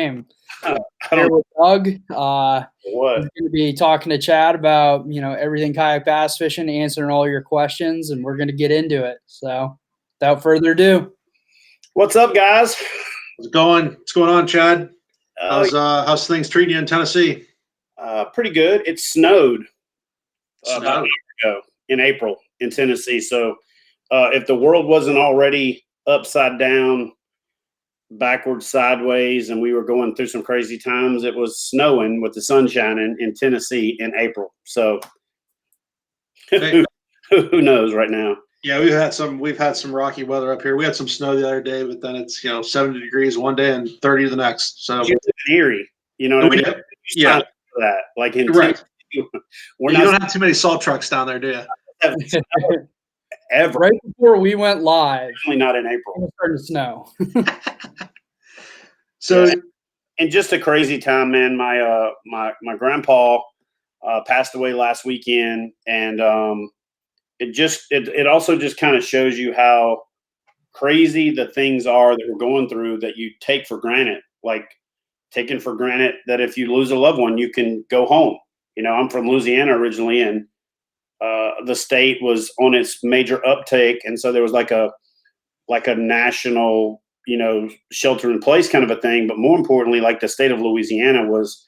name. Here with Doug. He's going to be talking to Chad about, everything kayak bass fishing, answering all your questions, and we're going to get into it. So without further ado. What's up, guys? What's going on, Chad? How's things treating you in Tennessee? Pretty good. It snowed about a year ago in April in Tennessee. So if the world wasn't already upside down, backwards, sideways, and we were going through some crazy times, it was snowing with the sun shining in Tennessee in April. So who knows right now? Yeah, we've had some rocky weather up here. We had some snow the other day, but then it's 70 degrees one day and 30 the next. So Erie, you know what I mean? Yeah, that like in right. You don't have too many salt trucks down there, do you? Ever. Right before we went live. Definitely not in April. It started to snow. So, yeah, and just a crazy time, man. My grandpa passed away last weekend, and it also just kind of shows you how crazy the things are that we're going through that you take for granted. Like taking for granted that if you lose a loved one, you can go home. I'm from Louisiana originally, and the state was on its major uptake, and so there was like a national, shelter in place kind of a thing. But more importantly, like the state of Louisiana was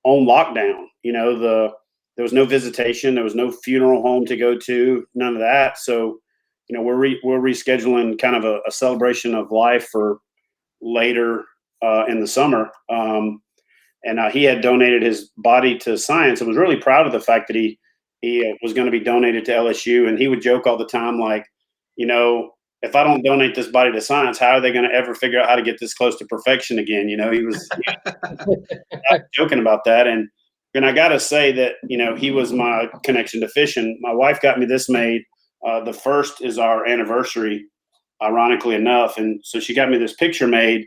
on lockdown. There was no visitation, there was no funeral home to go to, none of that. So, we're rescheduling kind of a celebration of life for later in the summer. And he had donated his body to science. I was really proud of the fact that he was going to be donated to LSU. And he would joke all the time, like, if I don't donate this body to science, how are they going to ever figure out how to get this close to perfection again? He was joking about that. And I got to say that, he was my connection to fishing. My wife got me this made. The first is our anniversary, ironically enough. And so she got me this picture made.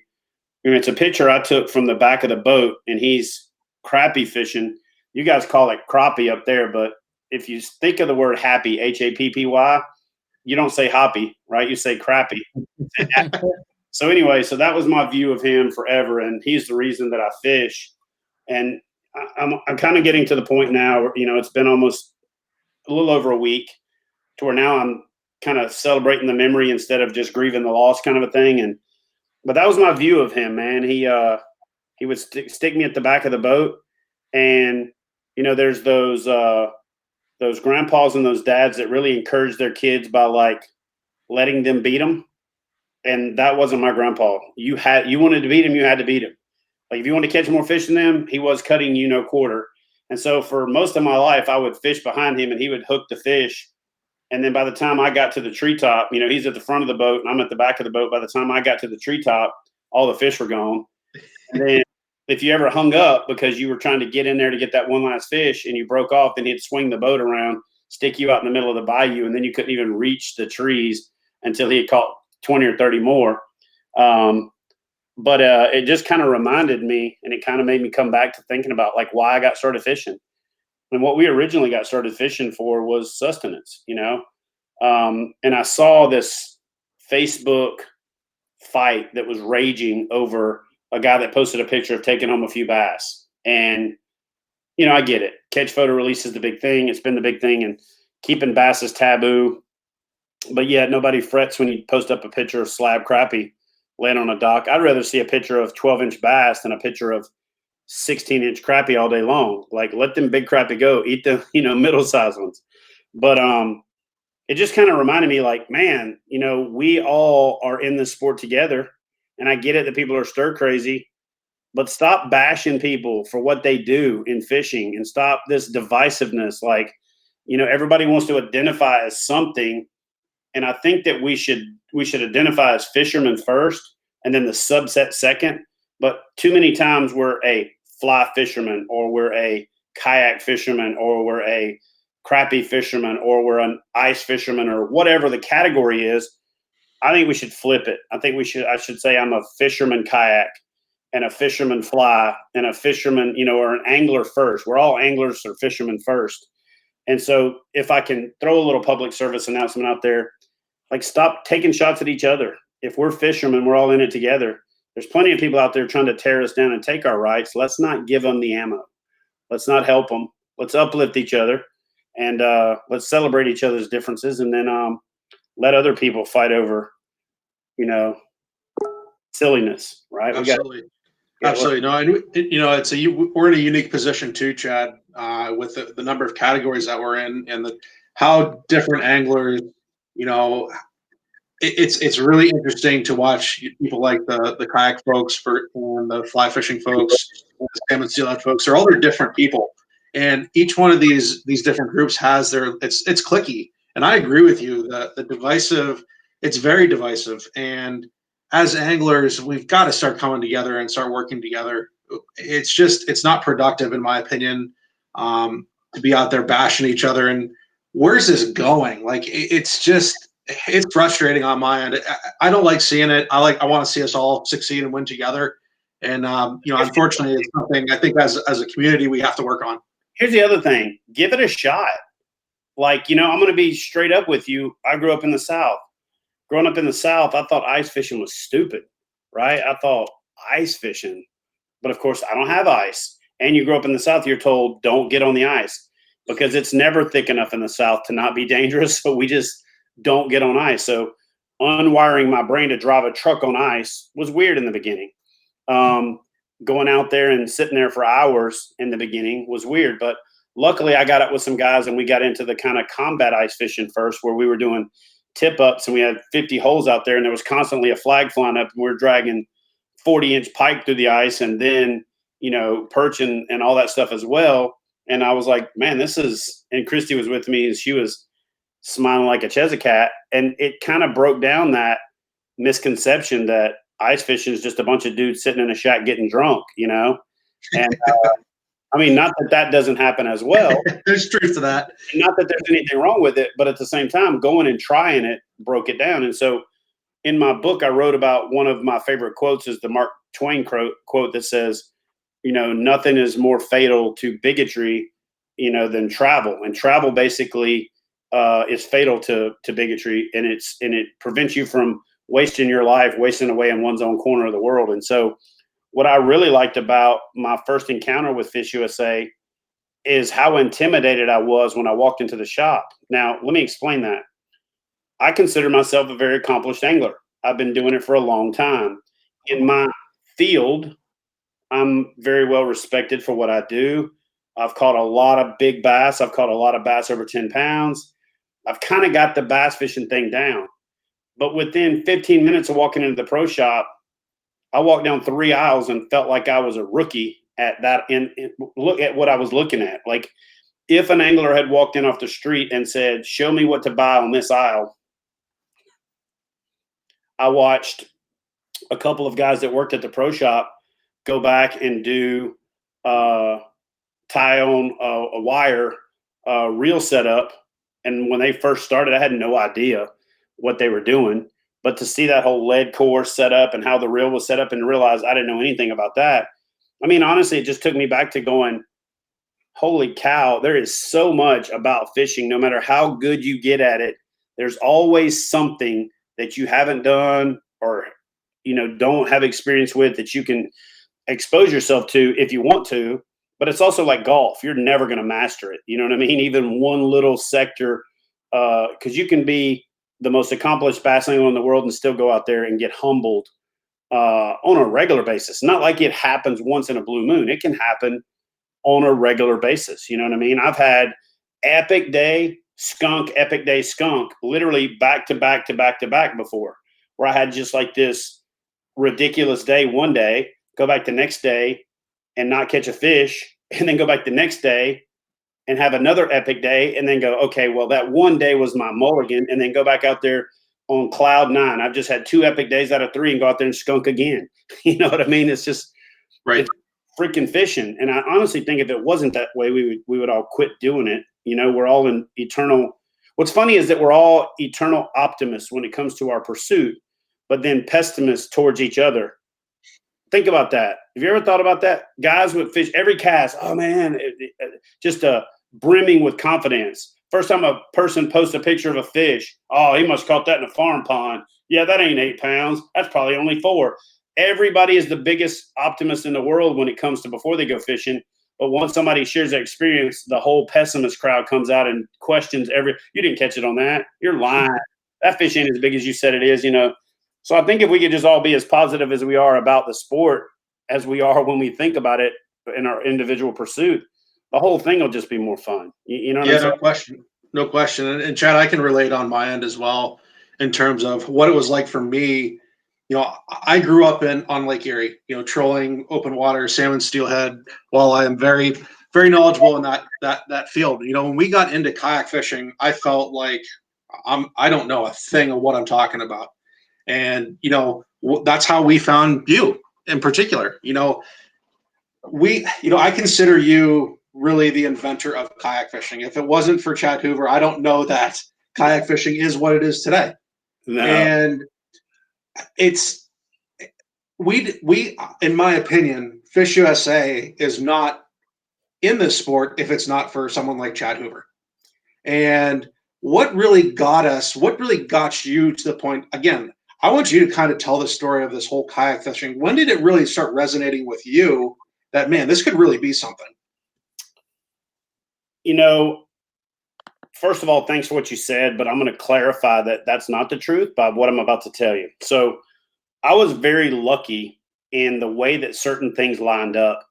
It's a picture I took from the back of the boat, and he's crappie fishing. You guys call it crappie up there, but if you think of the word happy, Happy, you don't say hoppy, right? You say crappie. So anyway, so that was my view of him forever, and he's the reason that I fish. And I'm kind of getting to the point now where, it's been almost a little over a week to where now I'm kind of celebrating the memory instead of just grieving the loss kind of a thing. But that was my view of him, man. He would stick me at the back of the boat, and there's those grandpas and those dads that really encourage their kids by like letting them beat them, and that wasn't my grandpa. You wanted to beat him, you had to beat him. Like if you want to catch more fish than them, he was cutting quarter. And so for most of my life, I would fish behind him, and he would hook the fish. And then by the time I got to the treetop, he's at the front of the boat and I'm at the back of the boat. By the time I got to the treetop, all the fish were gone. And then if you ever hung up because you were trying to get in there to get that one last fish and you broke off, then he'd swing the boat around, stick you out in the middle of the bayou, and then you couldn't even reach the trees until he had caught 20 or 30 more. But it just kind of reminded me, and it kind of made me come back to thinking about like why I got started fishing. And what we originally got started fishing for was sustenance, and I saw this Facebook fight that was raging over a guy that posted a picture of taking home a few bass. And, I get it. Catch photo release is the big thing. It's been the big thing, and keeping bass is taboo. But yet nobody frets when you post up a picture of slab crappie laying on a dock. I'd rather see a picture of 12-inch bass than a picture of 16-inch crappie all day long. Like let them big crappie go, eat the, middle-sized ones. But it just kind of reminded me like, man, we all are in this sport together, and I get it that people are stir crazy, but stop bashing people for what they do in fishing and stop this divisiveness. Like, everybody wants to identify as something. And I think that we should identify as fishermen first and then the subset second. But too many times we're a fly fisherman, or we're a kayak fisherman, or we're a crappie fisherman, or we're an ice fisherman, or whatever the category is. I think we should flip it. I should say I'm a fisherman kayak and a fisherman fly and a fisherman, or an angler first. We're all anglers or fishermen first. And so if I can throw a little public service announcement out there, like stop taking shots at each other. If we're fishermen, we're all in it together. There's plenty of people out there trying to tear us down and take our rights. Let's not give them the ammo. Let's not help them. Let's uplift each other, and let's celebrate each other's differences, and then let other people fight over, silliness, right? Absolutely. Absolutely. No, and we're in a unique position too, Chad, with the number of categories that we're in, and how different anglers, it's really interesting to watch people like the kayak folks and the fly fishing folks, and the salmon steelhead folks. They're all different people, and each one of these different groups has it's cliquey. And I agree with you. The divisive, it's very divisive, and as anglers, we've got to start coming together and start working together. It's not productive, in my opinion, to be out there bashing each other. And where's this going? Like, it's frustrating on my end. I don't like seeing it. I want to see us all succeed and win together. And unfortunately, it's something I think as a community we have to work on. Here's the other thing: give it a shot. Like, I'm going to be straight up with you. I grew up in the South. Growing up in the South, I thought ice fishing was stupid, right? I thought ice fishing, but of course I don't have ice. And you grow up in the South, you're told don't get on the ice because it's never thick enough in the South to not be dangerous. So we just don't get on ice. So unwiring my brain to drive a truck on ice was weird in the beginning. Going out there and sitting there for hours in the beginning was weird, but luckily I got up with some guys and we got into the kind of combat ice fishing first, where we were doing tip ups and we had 50 holes out there and there was constantly a flag flying up and we were dragging 40-inch pike through the ice and then, perch and all that stuff as well. And I was like, man, and Christy was with me and she was smiling like a Chesacat. And it kind of broke down that misconception that ice fishing is just a bunch of dudes sitting in a shack getting drunk, and I mean, not that doesn't happen as well. There's truth to that. Not that there's anything wrong with it, but at the same time, going and trying it broke it down. And so in my book, I wrote about one of my favorite quotes is the Mark Twain quote that says, nothing is more fatal to bigotry, than travel. And travel basically is fatal to bigotry. And it prevents you from wasting your life, wasting away in one's own corner of the world. And so what I really liked about my first encounter with FishUSA is how intimidated I was when I walked into the shop. Now, let me explain that. I consider myself a very accomplished angler. I've been doing it for a long time. In my field, I'm very well respected for what I do. I've caught a lot of big bass. I've caught a lot of bass over 10 pounds. I've kind of got the bass fishing thing down. But within 15 minutes of walking into the pro shop, I walked down 3 aisles and felt like I was a rookie at that. And look at what I was looking at. Like, if an angler had walked in off the street and said, show me what to buy on this aisle, I watched a couple of guys that worked at the pro shop go back and do tie on a wire reel setup. And when they first started, I had no idea what they were doing. But to see that whole lead core set up and how the reel was set up and realize I didn't know anything about that. I mean, honestly, it just took me back to going, holy cow, there is so much about fishing. No matter how good you get at it, there's always something that you haven't done or, don't have experience with that you can expose yourself to if you want to. But it's also like golf. You're never going to master it. You know what I mean? Even one little sector, because you can be the most accomplished bass angler in the world and still go out there and get humbled on a regular basis. Not like it happens once in a blue moon. It can happen on a regular basis. You know what I mean? I've had epic day skunk, literally back to back to back to back before, where I had just like this ridiculous day one day, go back the next day and not catch a fish, and then go back the next day and have another epic day, and then go, okay, well, that one day was my mulligan, and then go back out there on cloud 9. I've just had 2 epic days out of 3 and go out there and skunk again. You know what I mean? It's just right. It's freaking fishing. And I honestly think if it wasn't that way, we would all quit doing it. We're all in eternal. What's funny is that we're all eternal optimists when it comes to our pursuit, but then pessimists towards each other. Think about that. Have you ever thought about that? Guys with fish, every cast, oh man, just brimming with confidence. First time a person posts a picture of a fish, oh, he must have caught that in a farm pond. Yeah, that ain't 8 pounds. That's probably only 4. everybody is the biggest optimist in the world when it comes to before they go fishing. But once somebody shares their experience, the whole pessimist crowd comes out and questions you didn't catch it on that. You're lying. That fish ain't as big as you said it is, So I think if we could just all be as positive as we are about the sport as we are when we think about it in our individual pursuit, the whole thing will just be more fun. You know what I'm saying? No question. No question. And Chad, I can relate on my end as well in terms of what it was like for me. I grew up on Lake Erie, trolling open water, salmon, steelhead. While I am very, very knowledgeable in that field, when we got into kayak fishing, I felt like I don't know a thing of what I'm talking about. And, that's how we found you in particular. I consider you really the inventor of kayak fishing. If it wasn't for Chad Hoover, I don't know that kayak fishing is what it is today. No. And we, in my opinion, FishUSA is not in this sport if it's not for someone like Chad Hoover. And what really got you to the point, again, I want you to kind of tell the story of this whole kayak fishing. When did it really start resonating with you that, man, this could really be something? First of all, thanks for what you said, but I'm going to clarify that that's not the truth by what I'm about to tell you. So I was very lucky in the way that certain things lined up.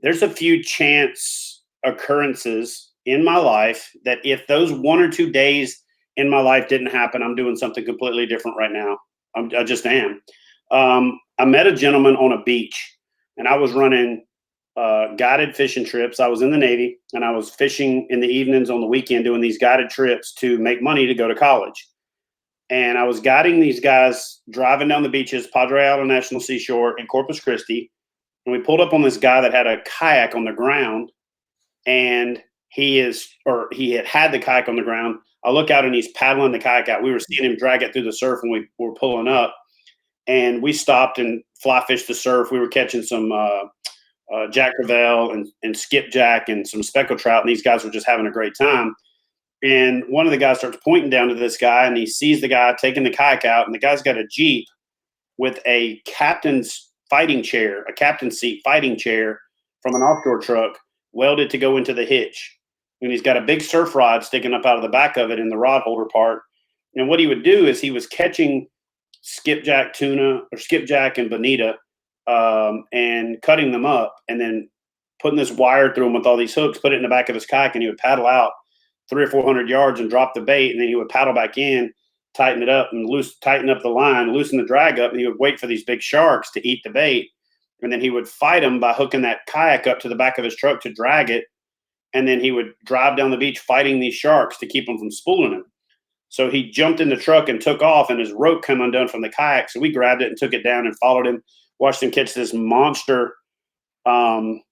There's a few chance occurrences in my life that if those 1 or 2 days in my life didn't happen, I'm doing something completely different right now. I just am. I met a gentleman on a beach, and I was running guided fishing trips. I was in the Navy, and I was fishing in the evenings on the weekend doing these guided trips to make money to go to college. And I was guiding these guys driving down the beaches, Padre Island National Seashore in Corpus Christi. And we pulled up on this guy that had a kayak on the ground, and he had the kayak on the ground. I look out and he's paddling the kayak out. We were seeing him drag it through the surf when we were pulling up, and we stopped and fly fished the surf. We were catching some Jack Crevalle and skipjack and some speckled trout, and these guys were just having a great time. And one of the guys starts pointing down to this guy, and he sees the guy taking the kayak out, and the guy's got a Jeep with a captain's fighting chair, a captain's seat fighting chair from an offshore truck welded to go into the hitch. And he's got a big surf rod sticking up out of the back of it in the rod holder part. And what he would do is he was catching skipjack tuna or skipjack and bonita and cutting them up and then putting this wire through them with all these hooks, put it in the back of his kayak, and he would paddle out 300 or 400 yards and drop the bait. And then he would paddle back in, tighten it up and tighten up the line, loosen the drag up. And he would wait for these big sharks to eat the bait. And then he would fight them by hooking that kayak up to the back of his truck to drag it. And then he would drive down the beach fighting these sharks to keep them from spooling him. So he jumped in the truck and took off, and his rope came undone from the kayak. So we grabbed it and took it down and followed him, watched him catch this monster tiger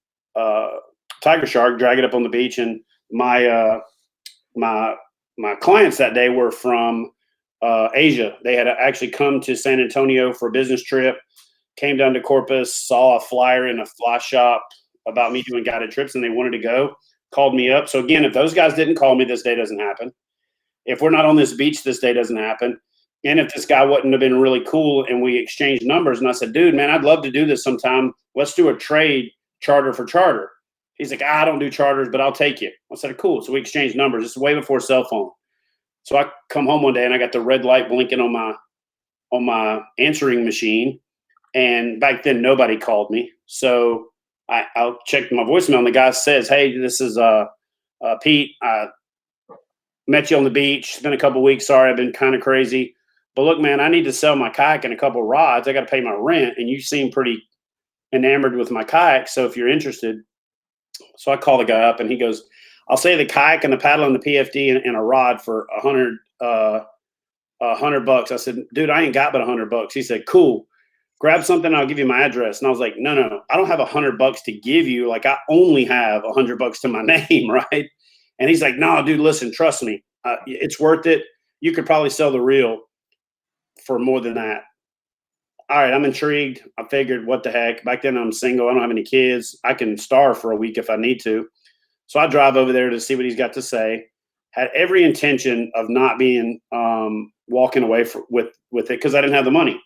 shark, drag it up on the beach. And my clients that day were from Asia. They had actually come to San Antonio for a business trip, came down to Corpus, saw a flyer in a fly shop about me doing guided trips, and they wanted to go, called me up. So again, if those guys didn't call me, this day doesn't happen. If we're not on this beach, this day doesn't happen. And if this guy wouldn't have been really cool and we exchanged numbers, and I said, dude, man, I'd love to do this sometime. Let's do a trade, charter for charter. He's like, I don't do charters, but I'll take you. I said, cool. So we exchanged numbers. This is way before cell phone. So I come home one day and I got the red light blinking on my answering machine. And back then nobody called me. So I'll check my voicemail, and the guy says, hey, this is Pete. I met you on the beach. It's been a couple of weeks. Sorry, I've been kind of crazy. But look, man, I need to sell my kayak and a couple of rods. I got to pay my rent. And you seem pretty enamored with my kayak. So if you're interested. So I call the guy up, and he goes, I'll say the kayak and the paddle and the PFD and a rod for $100. I said, dude, I ain't got but $100. He said, cool. Grab something. I'll give you my address. And I was like, no. I don't have $100 to give you. Like, I only have $100 to my name. Right. And he's like, no, dude, listen, trust me. It's worth it. You could probably sell the reel for more than that. All right. I'm intrigued. I figured, what the heck? Back then I'm single. I don't have any kids. I can starve for a week if I need to. So I drive over there to see what he's got to say. Had every intention of not being walking away with it because I didn't have the money.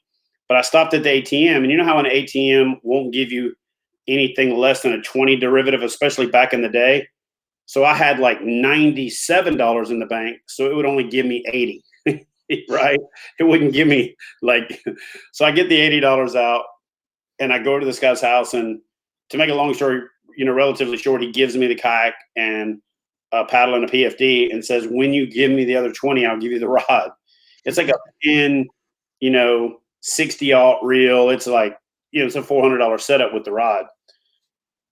But I stopped at the ATM, and you know how an ATM won't give you anything less than a 20 derivative, especially back in the day. So I had like $97 in the bank, so it would only give me 80, right? It wouldn't give me like, so I get the $80 out, and I go to this guy's house, and to make a long story, relatively short, he gives me the kayak and a paddle and a PFD and says, when you give me the other 20, I'll give you the rod. It's like a pin, 60-aught reel. It's like, it's a $400 setup with the rod.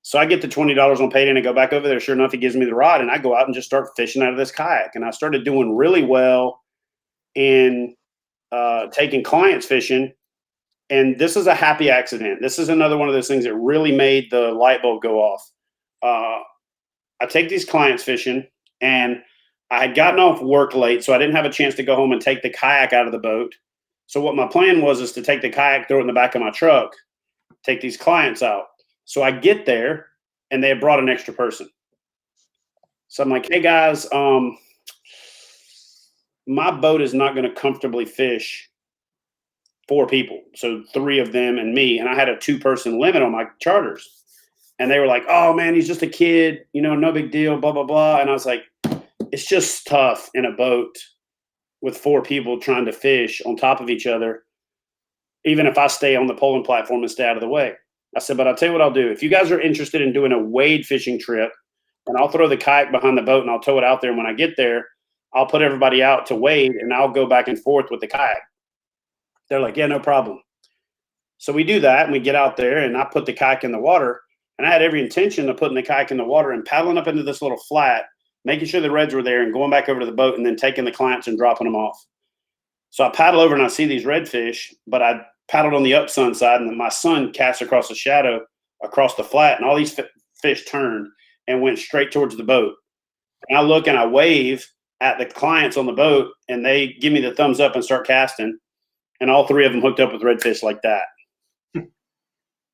So I get the $20 on payday and I go back over there. Sure enough, he gives me the rod, and I go out and just start fishing out of this kayak. And I started doing really well in taking clients fishing. And this is a happy accident. This is another one of those things that really made the light bulb go off. I take these clients fishing, and I had gotten off work late, so I didn't have a chance to go home and take the kayak out of the boat. So what my plan was is to take the kayak, throw it in the back of my truck, take these clients out. So I get there, and they had brought an extra person. So I'm like, hey guys, my boat is not going to comfortably fish 4 people. So 3 of them and me, and I had a 2-person limit on my charters. And they were like, oh man, he's just a kid, no big deal, blah, blah, blah. And I was like, it's just tough in a boat with 4 people trying to fish on top of each other, even if I stay on the polling platform and stay out of the way. I said, but I'll tell you what I'll do. If you guys are interested in doing a wade fishing trip, and I'll throw the kayak behind the boat and I'll tow it out there. And when I get there, I'll put everybody out to wade, and I'll go back and forth with the kayak. They're like, yeah, no problem. So we do that, and we get out there, and I put the kayak in the water. And I had every intention of putting the kayak in the water and paddling up into this little flat, making sure the reds were there, and going back over to the boat, and then taking the clients and dropping them off. So I paddle over, and I see these redfish, but I paddled on the up sun side, and then my son cast across the shadow across the flat, and all these fish turned and went straight towards the boat. And I look and I wave at the clients on the boat, and they give me the thumbs up and start casting. And all 3 of them hooked up with redfish like that.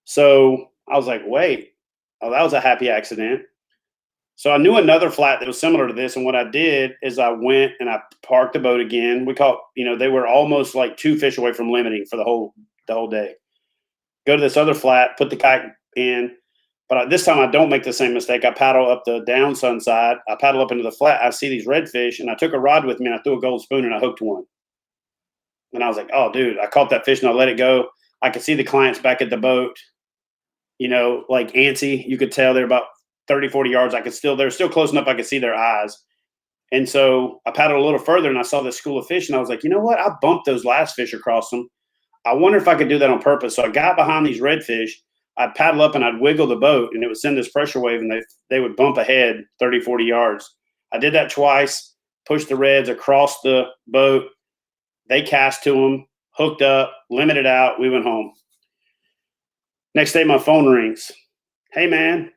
So I was like, wait, that was a happy accident. So I knew another flat that was similar to this. And what I did is I went and I parked the boat again. We caught, they were almost like 2 fish away from limiting for the whole day. Go to this other flat, put the kayak in. But this time I don't make the same mistake. I paddle up the down sun side. I paddle up into the flat. I see these redfish, and I took a rod with me, and I threw a gold spoon, and I hooked one. And I was like, oh, dude, I caught that fish, and I let it go. I could see the clients back at the boat, like antsy. You could tell they're about 30, 40 yards. They're still close enough I could see their eyes. And so I paddled a little further, and I saw this school of fish, and I was like, you know what? I bumped those last fish across them. I wonder if I could do that on purpose. So I got behind these redfish. I'd paddle up and I'd wiggle the boat, and it would send this pressure wave, and they would bump ahead 30, 40 yards. I did that twice, pushed the reds across the boat. They cast to them, hooked up, limited out. We went home. Next day, my phone rings. Hey, man,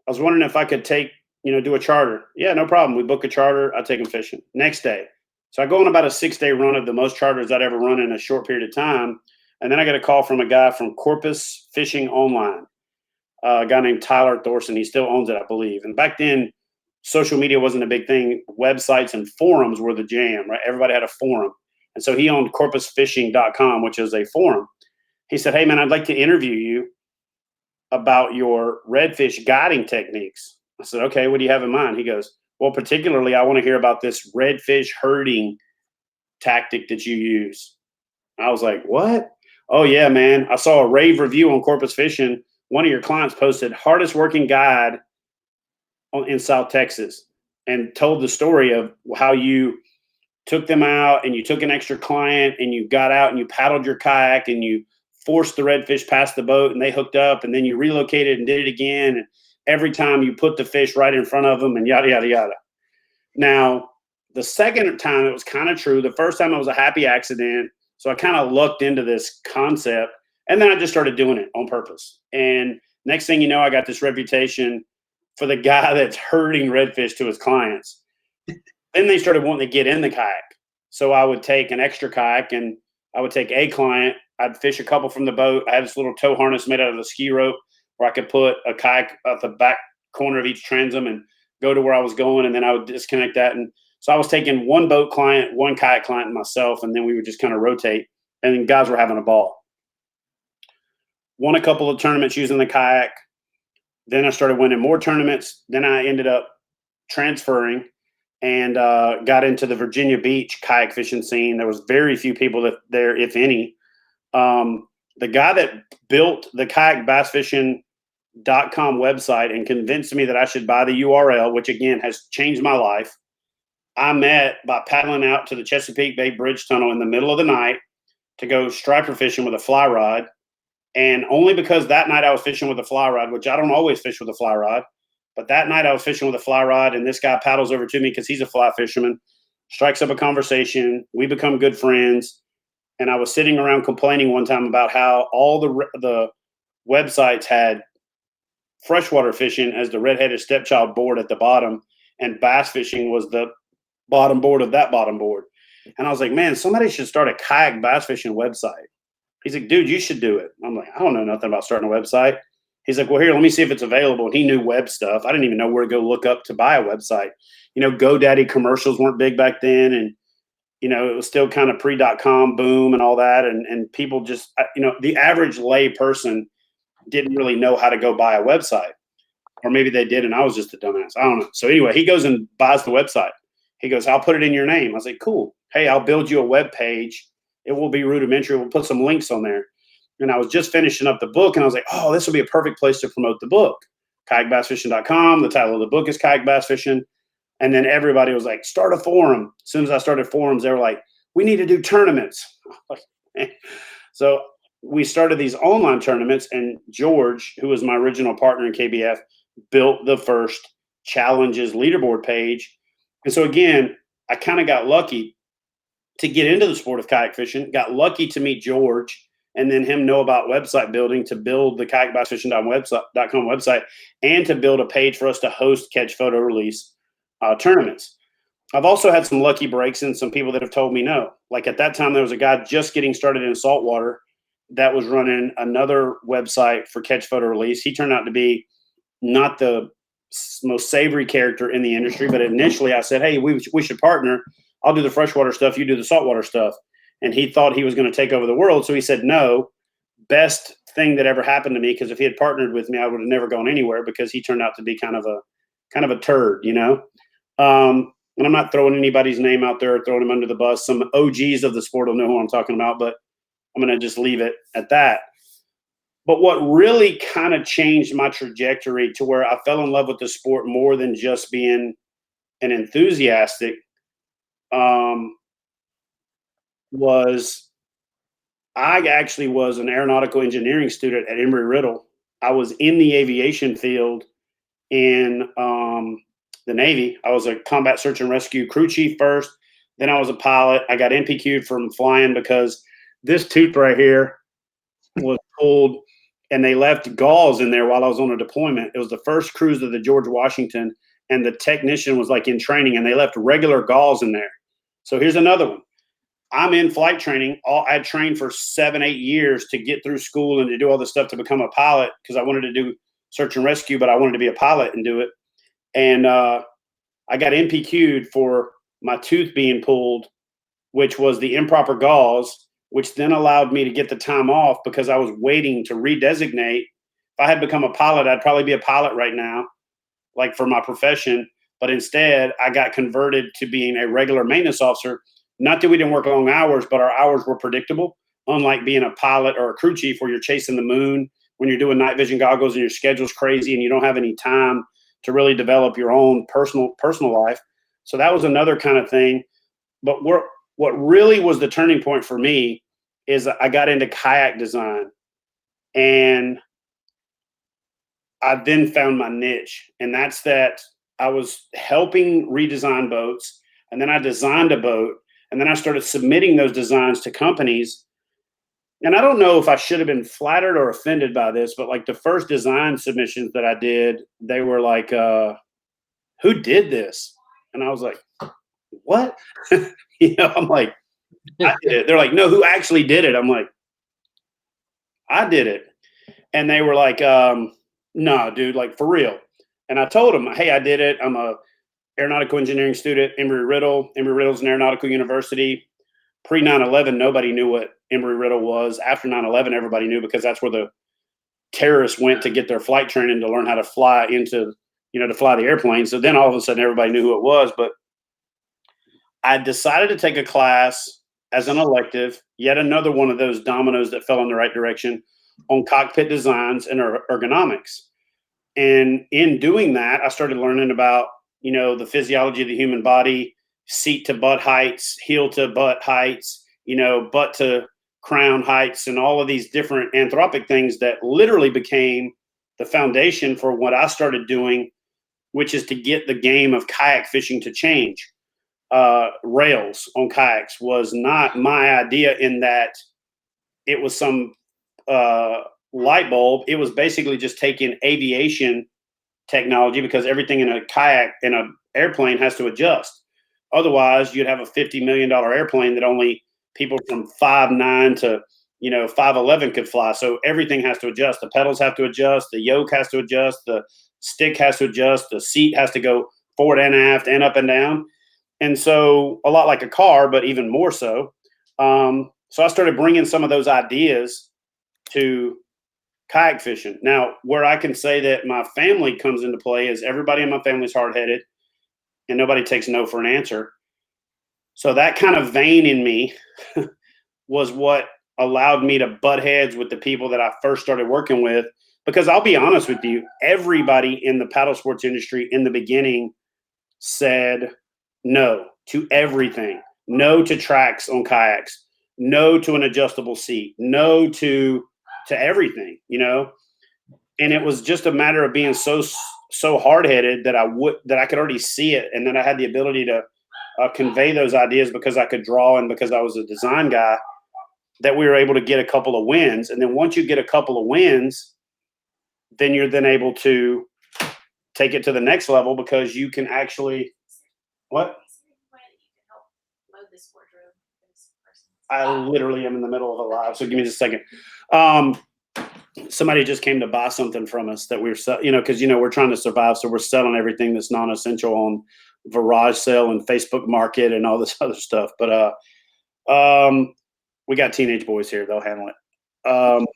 I was wondering if I could do a charter. Yeah, no problem. We book a charter. I take them fishing. Next day. So I go on about a 6-day run of the most charters I'd ever run in a short period of time. And then I get a call from a guy from Corpus Fishing Online, a guy named Tyler Thorson. He still owns it, I believe. And back then, social media wasn't a big thing. Websites and forums were the jam, right? Everybody had a forum. And so he owned corpusfishing.com, which is a forum. He said, hey, man, I'd like to interview you about your redfish guiding techniques. I said, okay, what do you have in mind? He goes, well, particularly, I want to hear about this redfish herding tactic that you use. I was like, what? Oh, yeah, man. I saw a rave review on Corpus Fishing. One of your clients posted hardest working guide in South Texas and told the story of how you took them out and you took an extra client and you got out and you paddled your kayak and you forced the redfish past the boat and they hooked up, and then you relocated and did it again. And every time you put the fish right in front of them and yada, yada, yada. Now, the second time it was kind of true. The first time it was a happy accident. So I kind of lucked into this concept, and then I just started doing it on purpose. And next thing you know, I got this reputation for the guy that's herding redfish to his clients. Then they started wanting to get in the kayak. So I would take an extra kayak, and I would take a client. I'd fish a couple from the boat. I had this little tow harness made out of a ski rope where I could put a kayak at the back corner of each transom and go to where I was going, and then I would disconnect that. And so I was taking one boat client, one kayak client, and myself, and then we would just kind of rotate, and then guys were having a ball. won a couple of tournaments using the kayak. Then I started winning more tournaments. Then I ended up transferring and got into the Virginia Beach kayak fishing scene. There was very few people there, if any. The guy that built the kayakbassfishing.com website and convinced me that I should buy the URL, which again has changed my life, I met by paddling out to the Chesapeake Bay Bridge Tunnel in the middle of the night to go striper fishing with a fly rod. And only because that night I was fishing with a fly rod, which I don't always fish with a fly rod, but that night I was fishing with a fly rod, and this guy paddles over to me because he's a fly fisherman, strikes up a conversation. We become good friends. And I was sitting around complaining one time about how all the websites had freshwater fishing as the redheaded stepchild board at the bottom, and bass fishing was the bottom board of that bottom board. And I was like, man, somebody should start a kayak bass fishing website. He's like, dude, you should do it. I'm like, I don't know nothing about starting a website. He's like, well, here, let me see if it's available. And he knew web stuff. I didn't even know where to go look up to buy a website. You know, GoDaddy commercials weren't big back then. And, you know, it was still kind of pre.com boom and all that. And people just, you know, the average lay person didn't really know how to go buy a website. Or maybe they did, and I was just a dumbass. I don't know. So anyway, he goes and buys the website. He goes, I'll put it in your name. I was like, cool. Hey, I'll build you a web page. It will be rudimentary. We'll put some links on there. And I was just finishing up the book, and I was like, oh, this will be a perfect place to promote the book. Kayakbassfishing.com. The title of the book is Kayak Bass Fishing. And then everybody was like, start a forum. As soon as I started forums, they were like, we need to do tournaments. So we started these online tournaments, and George, who was my original partner in KBF, built the first challenges leaderboard page. And so again, I kind of got lucky to get into the sport of kayak fishing, got lucky to meet George and then him know about website building to build the kayakbassfishing.com website and to build a page for us to host catch photo release tournaments. I've also had some lucky breaks and some people that have told me no. Like at that time, there was a guy just getting started in saltwater that was running another website for catch photo release. He turned out to be not the most savory character in the industry, but initially I said, hey, we should partner. I'll do the freshwater stuff. You do the saltwater stuff. And he thought he was going to take over the world. So he said, no, best thing that ever happened to me. Cause if he had partnered with me, I would have never gone anywhere because he turned out to be kind of a turd, you know? And I'm not throwing anybody's name out there or throwing him under the bus. Some OGs of the sport will know who I'm talking about, but I'm going to just leave it at that. But what really kind of changed my trajectory to where I fell in love with the sport more than just being an enthusiastic, was I actually was an aeronautical engineering student at Embry-Riddle. I was in the aviation field in the Navy. I was a combat search and rescue crew chief first. Then I was a pilot. I got NPQ'd from flying because this tooth right here was pulled and they left gauze in there while I was on a deployment. It was the first cruise of the George Washington, and the technician was like in training and they left regular gauze in there. So here's another one. I'm in flight training. I had trained for 7-8 years to get through school and to do all this stuff to become a pilot because I wanted to do search and rescue, but I wanted to be a pilot and do it. And I got NPQ'd for my tooth being pulled, which was the improper gauze, which then allowed me to get the time off because I was waiting to redesignate. If I had become a pilot, I'd probably be a pilot right now, like for my profession. But instead, I got converted to being a regular maintenance officer. Not that we didn't work long hours, but our hours were predictable, unlike being a pilot or a crew chief where you're chasing the moon, when you're doing night vision goggles and your schedule's crazy and you don't have any time to really develop your own personal life. So that was another kind of thing. But what really was the turning point for me is I got into kayak design, and I then found my niche, and that's that I was helping redesign boats, and then I designed a boat, and then I started submitting those designs to companies. And I don't know if I should have been flattered or offended by this, but like the first design submissions that I did, they were like, who did this? And I was like, what? You know, I'm like, I did it. They're like, no, who actually did it? I'm like, I did it. And they were like, no, dude, like for real. And I told them, hey, I did it. I'm a aeronautical engineering student, Embry-Riddle. Embry-Riddle's an aeronautical university. Pre 9/11, nobody knew what Embry-Riddle was. After 9/11, everybody knew because that's where the terrorists went to get their flight training to learn how to fly to fly the airplane. So then all of a sudden everybody knew who it was. But I decided to take a class as an elective, yet another one of those dominoes that fell in the right direction, on cockpit designs and ergonomics. And in doing that, I started learning about, the physiology of the human body, seat to butt heights, heel to butt heights, butt to crown heights, and all of these different anthropic things that literally became the foundation for what I started doing, which is to get the game of kayak fishing to change. Rails on kayaks was not my idea, in that it was some light bulb. It was basically just taking aviation technology, because everything in a kayak, in an airplane, has to adjust. Otherwise, you'd have a $50 million airplane that only people from 5'9" to 5'11" could fly. So everything has to adjust. The pedals have to adjust. The yoke has to adjust. The stick has to adjust. The seat has to go forward and aft and up and down. And so, a lot like a car, but even more so. So I started bringing some of those ideas to kayak fishing. Now, where I can say that my family comes into play is everybody in my family is hard-headed, and nobody takes no for an answer. So that kind of vein in me was what allowed me to butt heads with the people that I first started working with. Because I'll be honest with you, everybody in the paddle sports industry in the beginning said no to everything. No to tracks on kayaks. No to an adjustable seat. No to everything, And it was just a matter of being so hard-headed that I could already see it, and then I had the ability to convey those ideas because I could draw and because I was a design guy, that we were able to get a couple of wins. And then once you get a couple of wins, then you're then able to take it to the next level, because you can actually what? I literally am in the middle of a live, so give me just a second. Somebody just came to buy something from us that we were, because we're trying to survive, so we're selling everything that's non-essential on Virage Sale and Facebook Market and all this other stuff. But we got teenage boys here; they'll handle it.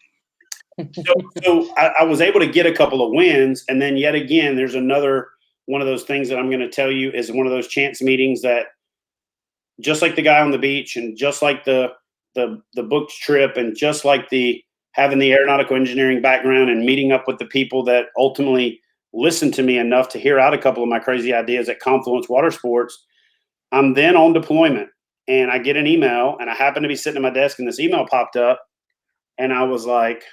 So I was able to get a couple of wins, and then yet again, there's another one of those things that I'm going to tell you is one of those chance meetings that, just like the guy on the beach, and just like the booked trip, and just like having the aeronautical engineering background and meeting up with the people that ultimately listened to me enough to hear out a couple of my crazy ideas at Confluence Water Sports, I'm then on deployment, and I get an email, and I happen to be sitting at my desk, and this email popped up, and I was like,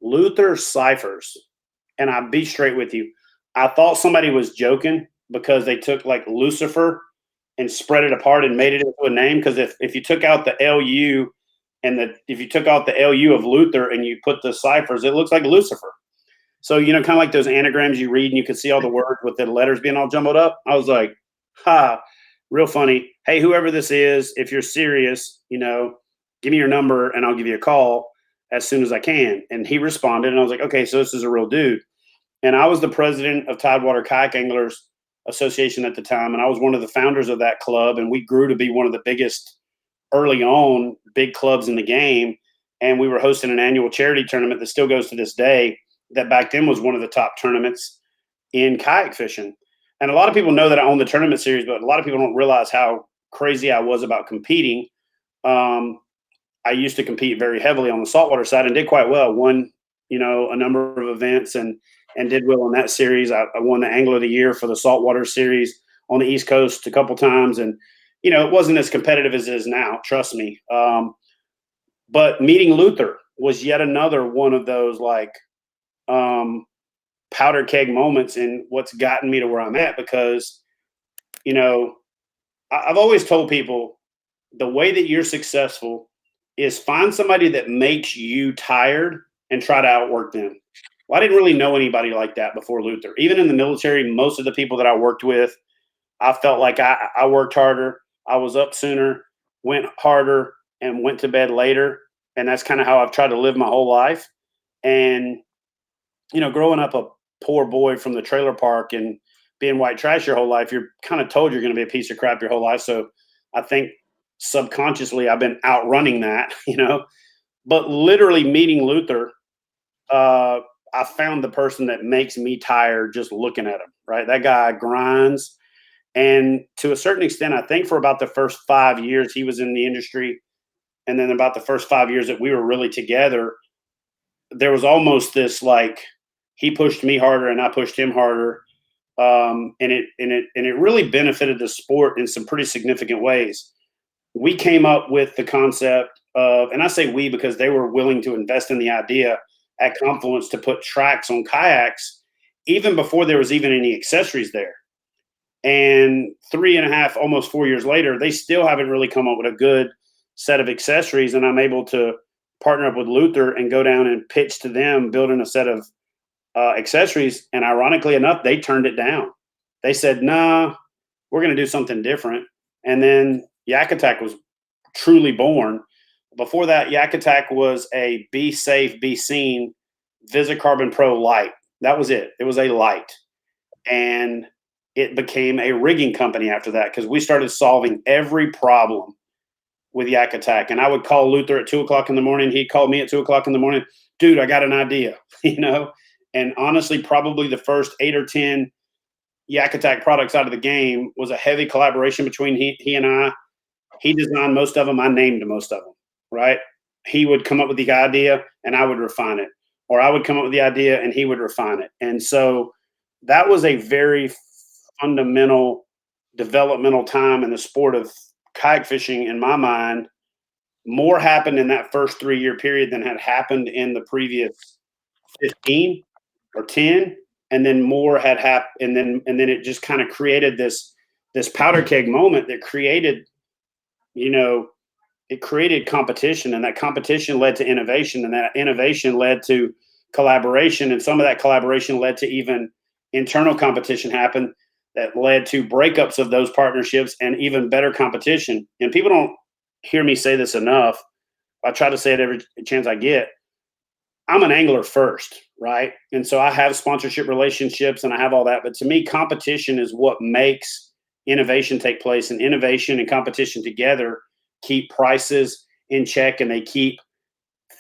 Luther ciphers. And I'll be straight with you. I thought somebody was joking, because they took like Lucifer and spread it apart and made it into a name. Because if you took out the LU if you took out the LU of Luther and you put the ciphers, it looks like Lucifer. So, kind of like those anagrams you read and you can see all the words with the letters being all jumbled up. I was like, real funny. Hey, whoever this is, if you're serious, give me your number and I'll give you a call as soon as I can. And he responded, and I was like, okay, so this is a real dude. And I was the president of Tidewater Kayak Anglers Association at the time, and I was one of the founders of that club, and we grew to be one of the biggest early on big clubs in the game. And we were hosting an annual charity tournament that still goes to this day, that back then was one of the top tournaments in kayak fishing. And a lot of people know that I own the tournament series, but a lot of people don't realize how crazy I was about competing. I used to compete very heavily on the saltwater side and did quite well. Won, a number of events and did well in that series. I won the Angler of the Year for the saltwater series on the East Coast a couple times. And, it wasn't as competitive as it is now, trust me. But meeting Luther was yet another one of those powder keg moments in what's gotten me to where I'm at, because, I've always told people the way that you're successful is find somebody that makes you tired and try to outwork them. Well, I didn't really know anybody like that before Luther. Even in the military, most of the people that I worked with, I felt like I worked harder. I was up sooner, went harder, and went to bed later. And that's kind of how I've tried to live my whole life. And, growing up a poor boy from the trailer park and being white trash your whole life, you're kind of told you're going to be a piece of crap your whole life. So I think subconsciously I've been outrunning that, But literally meeting Luther I found the person that makes me tired just looking at him, right? That guy grinds. And to a certain extent, I think for about the first 5 years he was in the industry, and then about the first 5 years that we were really together, there was almost this like he pushed me harder and I pushed him harder. And it really benefited the sport in some pretty significant ways. We came up with the concept of, and I say we because they were willing to invest in the idea at Confluence to put tracks on kayaks even before there was even any accessories there. And 3.5, almost 4 years later, they still haven't really come up with a good set of accessories. And I'm able to partner up with Luther and go down and pitch to them building a set of accessories. And ironically enough, they turned it down. They said, nah, we're going to do something different. And then Yak Attack was truly born. Before that, Yak Attack was a be safe, be seen Visicarbon Pro light. That was it. It was a light. And it became a rigging company after that because we started solving every problem with Yak Attack. And I would call Luther at 2 o'clock in the morning. He'd call me at 2 o'clock in the morning. Dude, I got an idea, you know? And honestly, probably the first 8 or 10 Yak Attack products out of the game was a heavy collaboration between he and I. He designed most of them. I named most of them, right? He would come up with the idea and I would refine it. Or I would come up with the idea and he would refine it. And so that was a very fundamental developmental time in the sport of kayak fishing. In my mind, more happened in that first 3-year period than had happened in the previous 15 or 10. And then more had happened. And then it just kind of created this powder keg moment that created, you know, it created competition, and that competition led to innovation, and that innovation led to collaboration. And some of that collaboration led to even internal competition happen that led to breakups of those partnerships and even better competition. And people don't hear me say this enough. I try to say it every chance I get. I'm an angler first, right? And so I have sponsorship relationships and I have all that. But to me, competition is what makes innovation take place, and innovation and competition together keep prices in check and they keep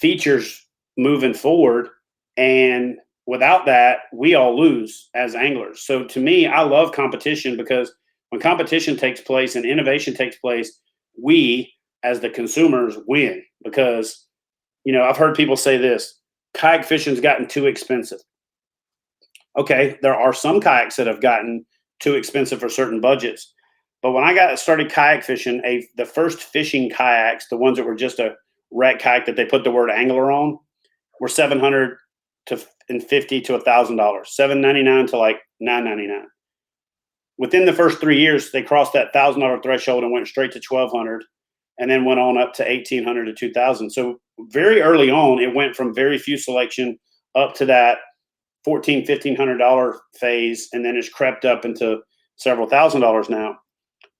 features moving forward. And without that, we all lose as anglers. So to me, I love competition because when competition takes place and innovation takes place, we as the consumers win. Because, you know, I've heard people say this, kayak fishing's gotten too expensive. Okay, there are some kayaks that have gotten too expensive for certain budgets. But when I started kayak fishing, the first fishing kayaks, the ones that were just a wreck kayak that they put the word angler on, were $750 to $1,000, $799 to like $999. Within the first 3 years, they crossed that $1,000 threshold and went straight to $1,200, and then went on up to $1,800 to $2,000. So very early on, it went from very few selection up to that $1,400, $1,500 phase, and then it's crept up into several $1,000s now.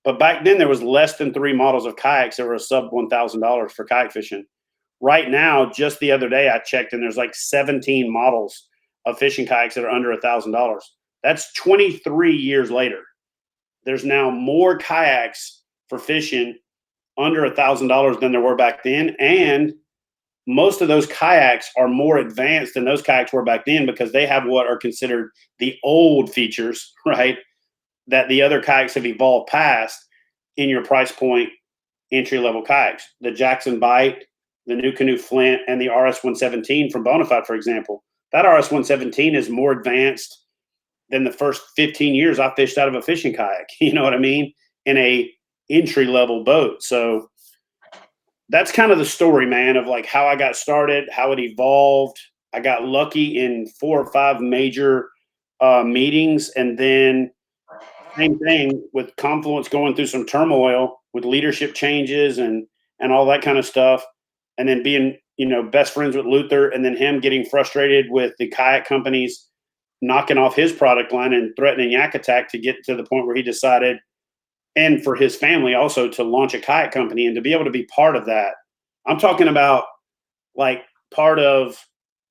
But back then, there was less than 3 models of kayaks that were sub $1,000 for kayak fishing. Right now, just the other day, I checked, and there's like 17 models of fishing kayaks that are under $1,000. That's 23 years later. There's now more kayaks for fishing under $1,000 than there were back then. And most of those kayaks are more advanced than those kayaks were back then because they have what are considered the old features, right, that the other kayaks have evolved past in your price point entry-level kayaks. The Jackson Bite, the New Canoe Flint, and the RS-117 from Bonafide, for example. That RS-117 is more advanced than the first 15 years I fished out of a fishing kayak, you know what I mean, in a entry-level boat. So that's kind of the story, man, of like how I got started, how it evolved. I got lucky in 4 or 5 major meetings, and then same thing with Confluence going through some turmoil with leadership changes and all that kind of stuff. And then being, you know, best friends with Luther, and then him getting frustrated with the kayak companies knocking off his product line and threatening Yak Attack to get to the point where he decided, and for his family also, to launch a kayak company and to be able to be part of that. I'm talking about like part of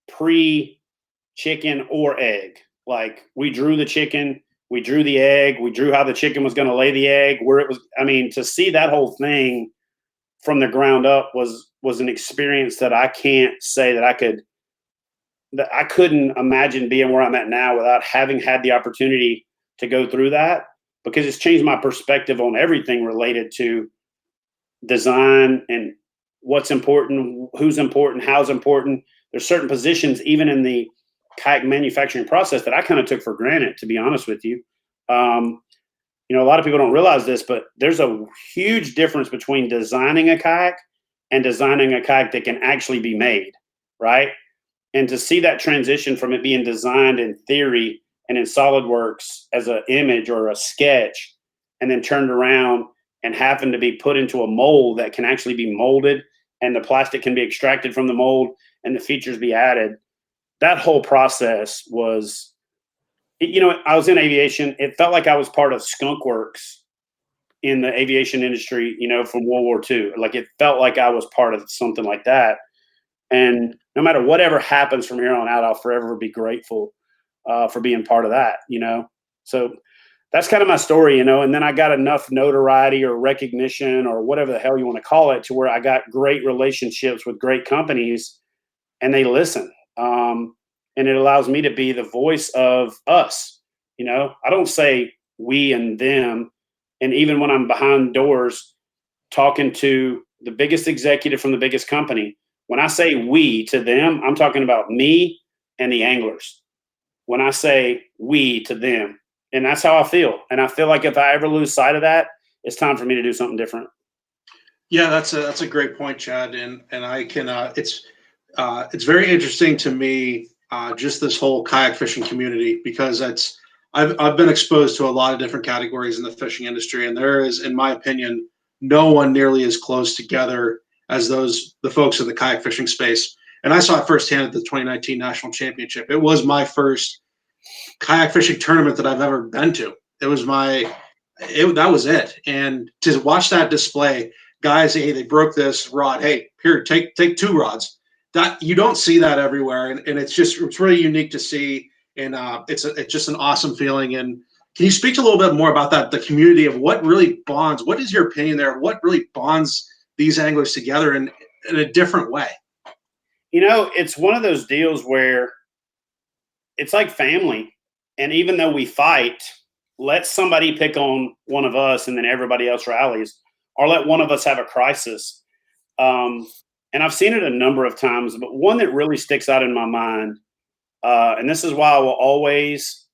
pre-chicken or egg. Like we drew the chicken, we drew the egg, we drew how the chicken was going to lay the egg, where it was. I mean, to see that whole thing from the ground up was an experience that I can't say that I could I couldn't imagine being where I'm at now without having had the opportunity to go through that, because it's changed my perspective on everything related to design and what's important, who's important, how's important. There's certain positions, even in the kayak manufacturing process, that I kind of took for granted, to be honest with you. You know, a lot of people don't realize this, but there's a huge difference between designing a kayak and designing a kayak that can actually be made, right? And to see that transition from it being designed in theory and in SolidWorks as an image or a sketch, and then turned around and happen to be put into a mold that can actually be molded, and the plastic can be extracted from the mold and the features be added. That whole process was, you know, I was in aviation. It felt like I was part of Skunk Works in the aviation industry, you know, from World War II. Like, it felt like I was part of something like that. And no matter whatever happens from here on out, I'll forever be grateful for being part of that, you know? So that's kind of my story, you know? And then I got enough notoriety or recognition or whatever the hell you want to call it, to where I got great relationships with great companies, and they listen. And it allows me to be the voice of us. You know, I don't say we and them. And even when I'm behind doors talking to the biggest executive from the biggest company, when I say we to them, I'm talking about me and the anglers. When I say we to them, and that's how I feel. And I feel like if I ever lose sight of that, it's time for me to do something different. Yeah, that's a great point, Chad. And I can it's very interesting to me, just this whole kayak fishing community, because I've been exposed to a lot of different categories in the fishing industry, and there is, in my opinion, no one nearly as close together as the folks in the kayak fishing space. And I saw it firsthand at the 2019 National Championship. It was my first kayak fishing tournament that I've ever been to. That was it. And to watch that display, guys, hey, they broke this rod. Hey, here, take 2 rods. That you don't see that everywhere, and it's really unique to see, and it's just an awesome feeling. And can you speak a little bit more about that, the community of what really bonds? What is your opinion there? What really bonds these anglers together in a different way? You know, it's one of those deals where it's like family. And even though we fight, let somebody pick on one of us and then everybody else rallies, or let one of us have a crisis. And I've seen it a number of times, but one that really sticks out in my mind, and this is why I will always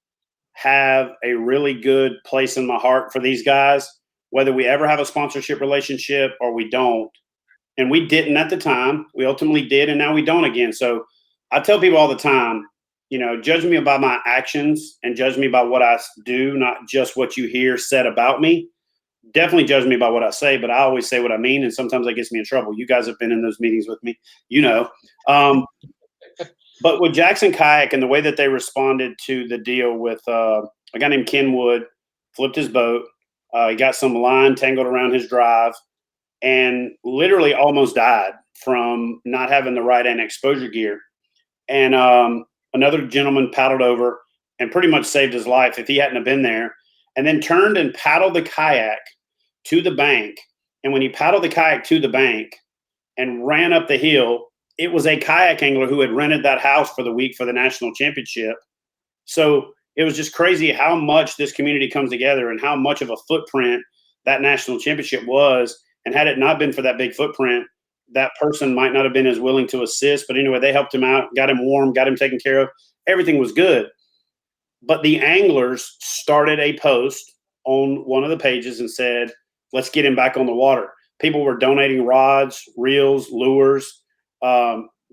have a really good place in my heart for these guys, whether we ever have a sponsorship relationship or we don't. And we didn't at the time. We ultimately did, and now we don't again. So I tell people all the time, you know, judge me by my actions and judge me by what I do, not just what you hear said about me. Definitely judge me by what I say, but I always say what I mean, and sometimes that gets me in trouble. You guys have been in those meetings with me, you know. But with Jackson Kayak and the way that they responded to the deal with a guy named Ken Wood, flipped his boat. He got some line tangled around his drive and literally almost died from not having the right end exposure gear. And another gentleman paddled over and pretty much saved his life if he hadn't have been there, and then turned and paddled the kayak to the bank. And when he paddled the kayak to the bank and ran up the hill, it was a kayak angler who had rented that house for the week for the national championship. So it was just crazy how much this community comes together and how much of a footprint that national championship was. And had it not been for that big footprint, that person might not have been as willing to assist. But anyway, they helped him out, got him warm, got him taken care of. Everything was good. But the anglers started a post on one of the pages and said, let's get him back on the water. People were donating rods, reels, lures.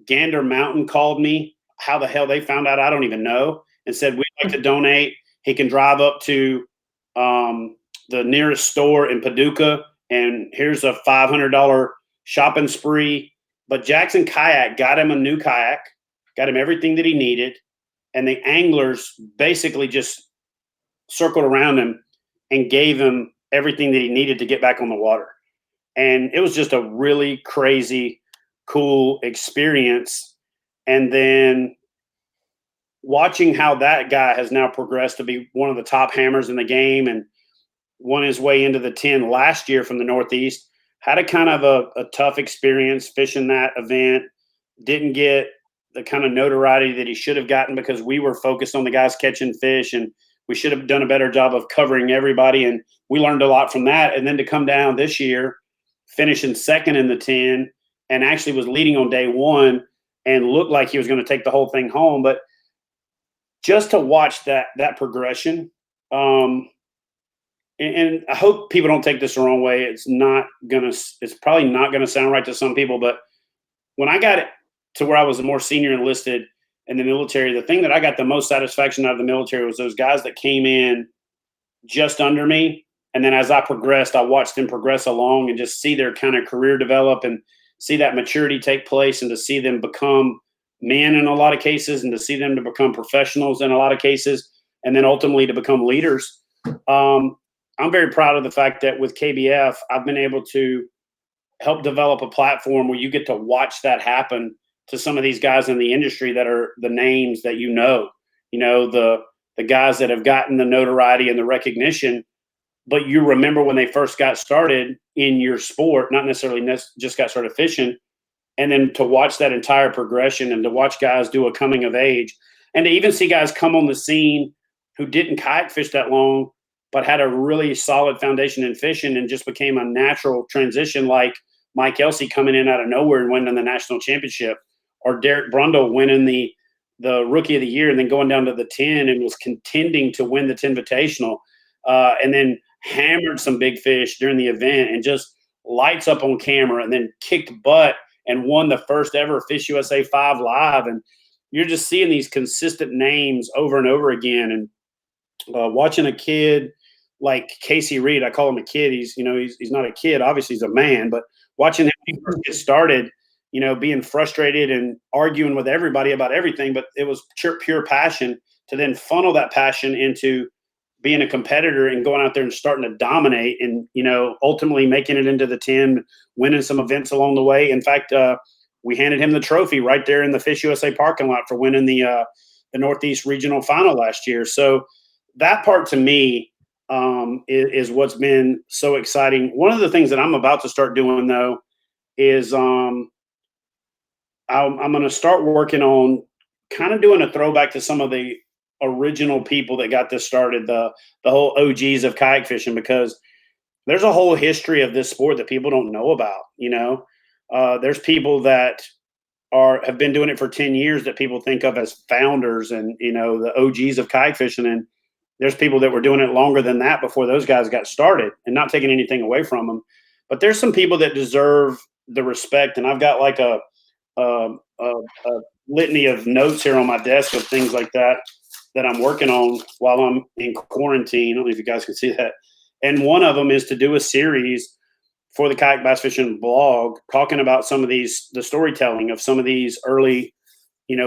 Gander Mountain called me. How the hell they found out, I don't even know, and said, we'd like to donate. He can drive up to the nearest store in Paducah, and here's a $500 shopping spree. But Jackson Kayak got him a new kayak, got him everything that he needed, and the anglers basically just circled around him and gave him everything that he needed to get back on the water. And it was just a really crazy, cool experience. And then watching how that guy has now progressed to be one of the top hammers in the game and won his way into the 10 last year from the Northeast, had a kind of a tough experience fishing that event, didn't get kind of notoriety that he should have gotten because we were focused on the guys catching fish, and we should have done a better job of covering everybody. And we learned a lot from that. And then to come down this year, finishing second in the 10, and actually was leading on day one and looked like he was going to take the whole thing home. But just to watch that progression, and I hope people don't take this the wrong way. It's probably not gonna sound right to some people, but when I got it to where I was more senior enlisted in the military, the thing that I got the most satisfaction out of the military was those guys that came in just under me. And then as I progressed, I watched them progress along and just see their kind of career develop and see that maturity take place, and to see them become men in a lot of cases, and to see them to become professionals in a lot of cases, and then ultimately to become leaders. I'm very proud of the fact that with KBF, I've been able to help develop a platform where you get to watch that happen to some of these guys in the industry that are the names that the guys that have gotten the notoriety and the recognition, but you remember when they first got started in your sport, not necessarily just got started fishing, and then to watch that entire progression and to watch guys do a coming of age, and to even see guys come on the scene who didn't kayak fish that long, but had a really solid foundation in fishing and just became a natural transition, like Mike Elsey coming in out of nowhere and winning the national championship, or Derek Brundle winning the Rookie of the Year and then going down to the 10 and was contending to win the 10 Invitational, and then hammered some big fish during the event and just lights up on camera, and then kicked butt and won the first ever FishUSA 5 Live. And you're just seeing these consistent names over and over again. And watching a kid like Casey Reed, I call him a kid. He's not a kid. Obviously, he's a man. But watching him first get started, being frustrated and arguing with everybody about everything, but it was pure passion, to then funnel that passion into being a competitor and going out there and starting to dominate, and ultimately making it into the 10, winning some events along the way. In fact, we handed him the trophy right there in the FishUSA parking lot for winning the Northeast Regional Final last year. So that part to me is what's been so exciting. One of the things that I'm about to start doing though is I'm going to start working on kind of doing a throwback to some of the original people that got this started, the whole OGs of kayak fishing, because there's a whole history of this sport that people don't know about. There's people that have been doing it for 10 years that people think of as founders and the OGs of kayak fishing, and there's people that were doing it longer than that before those guys got started, and not taking anything away from them, but there's some people that deserve the respect. And I've got like a litany of notes here on my desk of things like that I'm working on while I'm in quarantine. I don't know if you guys can see that. And one of them is to do a series for the Kayak Bass Fishing blog, talking about some of the storytelling of some of these early,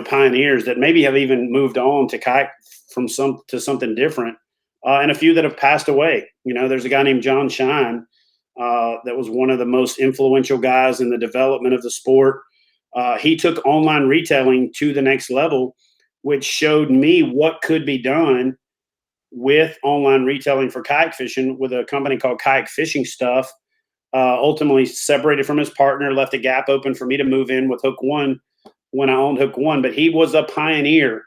pioneers that maybe have even moved on to kayak to something different, and a few that have passed away. There's a guy named John Shine that was one of the most influential guys in the development of the sport. He took online retailing to the next level, which showed me what could be done with online retailing for kayak fishing with a company called Kayak Fishing Stuff. Ultimately separated from his partner, left a gap open for me to move in with Hook One when I owned Hook One. But he was a pioneer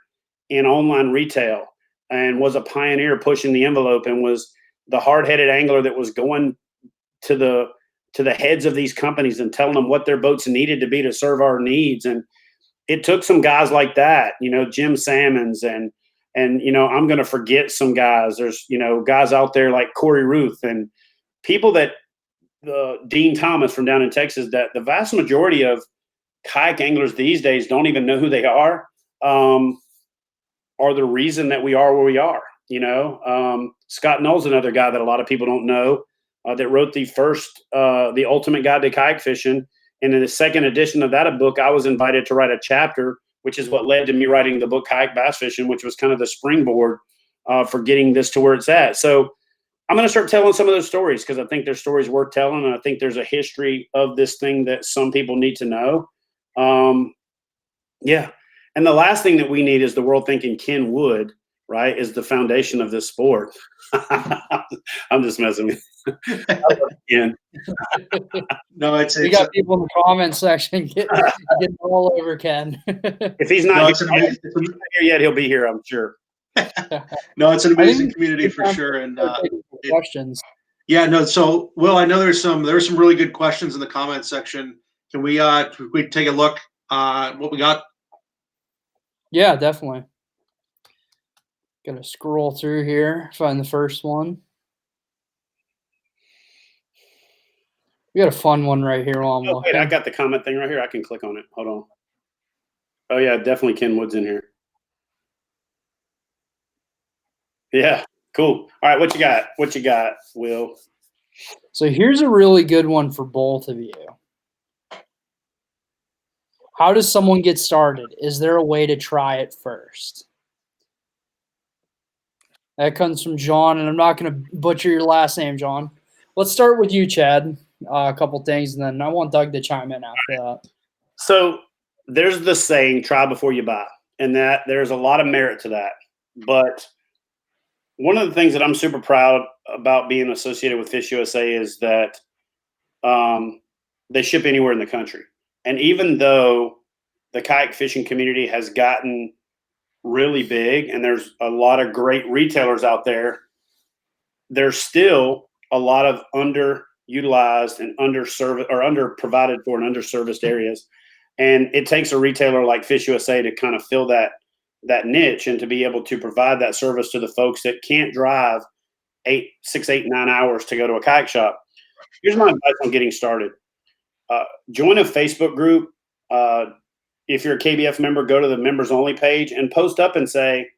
in online retail and was a pioneer pushing the envelope, and was the hard-headed angler that was going to the heads of these companies and telling them what their boats needed to be to serve our needs. And it took some guys like that, Jim Salmons, and I'm going to forget some guys. There's, guys out there like Corey Ruth and people that Dean Thomas from down in Texas, that the vast majority of kayak anglers these days don't even know who they are the reason that we are where we are. Scott Knoll's another guy that a lot of people don't know, that wrote the Ultimate Guide to Kayak Fishing. And in the second edition of that book, I was invited to write a chapter, which is what led to me writing the book Kayak Bass Fishing, which was kind of the springboard for getting this to where it's at. So I'm going to start telling some of those stories, because I think there's stories worth telling, and I think there's a history of this thing that some people need to know. Yeah. And the last thing that we need is the world thinking Ken Wood, right, is the foundation of this sport. I'm just messing with you. No, we got people in the comment section getting all over Ken. If he's not here yet, he'll be here, I'm sure. No, it's an amazing community for sure. And questions. Yeah, no. So, Will, I know there's some really good questions in the comment section. Can we take a look what we got? Yeah, definitely. Gonna scroll through here, find the first one. We got a fun one right here while I'm looking. Wait, I got the comment thing right here. I can click on it. Hold on. Oh yeah, definitely Ken Wood's in here. Yeah, cool. All right, what you got? What you got, Will? So here's a really good one for both of you. How does someone get started? Is there a way to try it first? That comes from John, and I'm not going to butcher your last name, John. Let's start with you, Chad. A couple things, and then I want Doug to chime in after that. So there's the saying, try before you buy, and that there's a lot of merit to that. But one of the things that I'm super proud about being associated with FishUSA is that they ship anywhere in the country. And even though the kayak fishing community has gotten really big and there's a lot of great retailers out there, there's still a lot of underutilized and underserviced or underprovided for and underserviced areas. And it takes a retailer like FishUSA to kind of fill that niche and to be able to provide that service to the folks that can't drive 6, 8, 9 hours to go to a kayak shop. Here's my advice on getting started. Join a Facebook group. If you're a KBF member, go to the members only page and post up and say,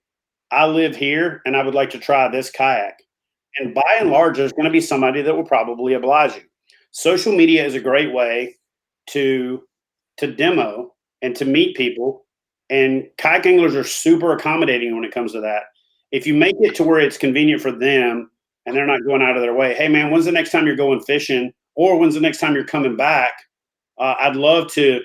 I live here and I would like to try this kayak. And by and large, there's going to be somebody that will probably oblige you. Social media is a great way to demo and to meet people. And kayak anglers are super accommodating when it comes to that. If you make it to where it's convenient for them and they're not going out of their way, hey man, when's the next time you're going fishing? Or when's the next time you're coming back? I'd love to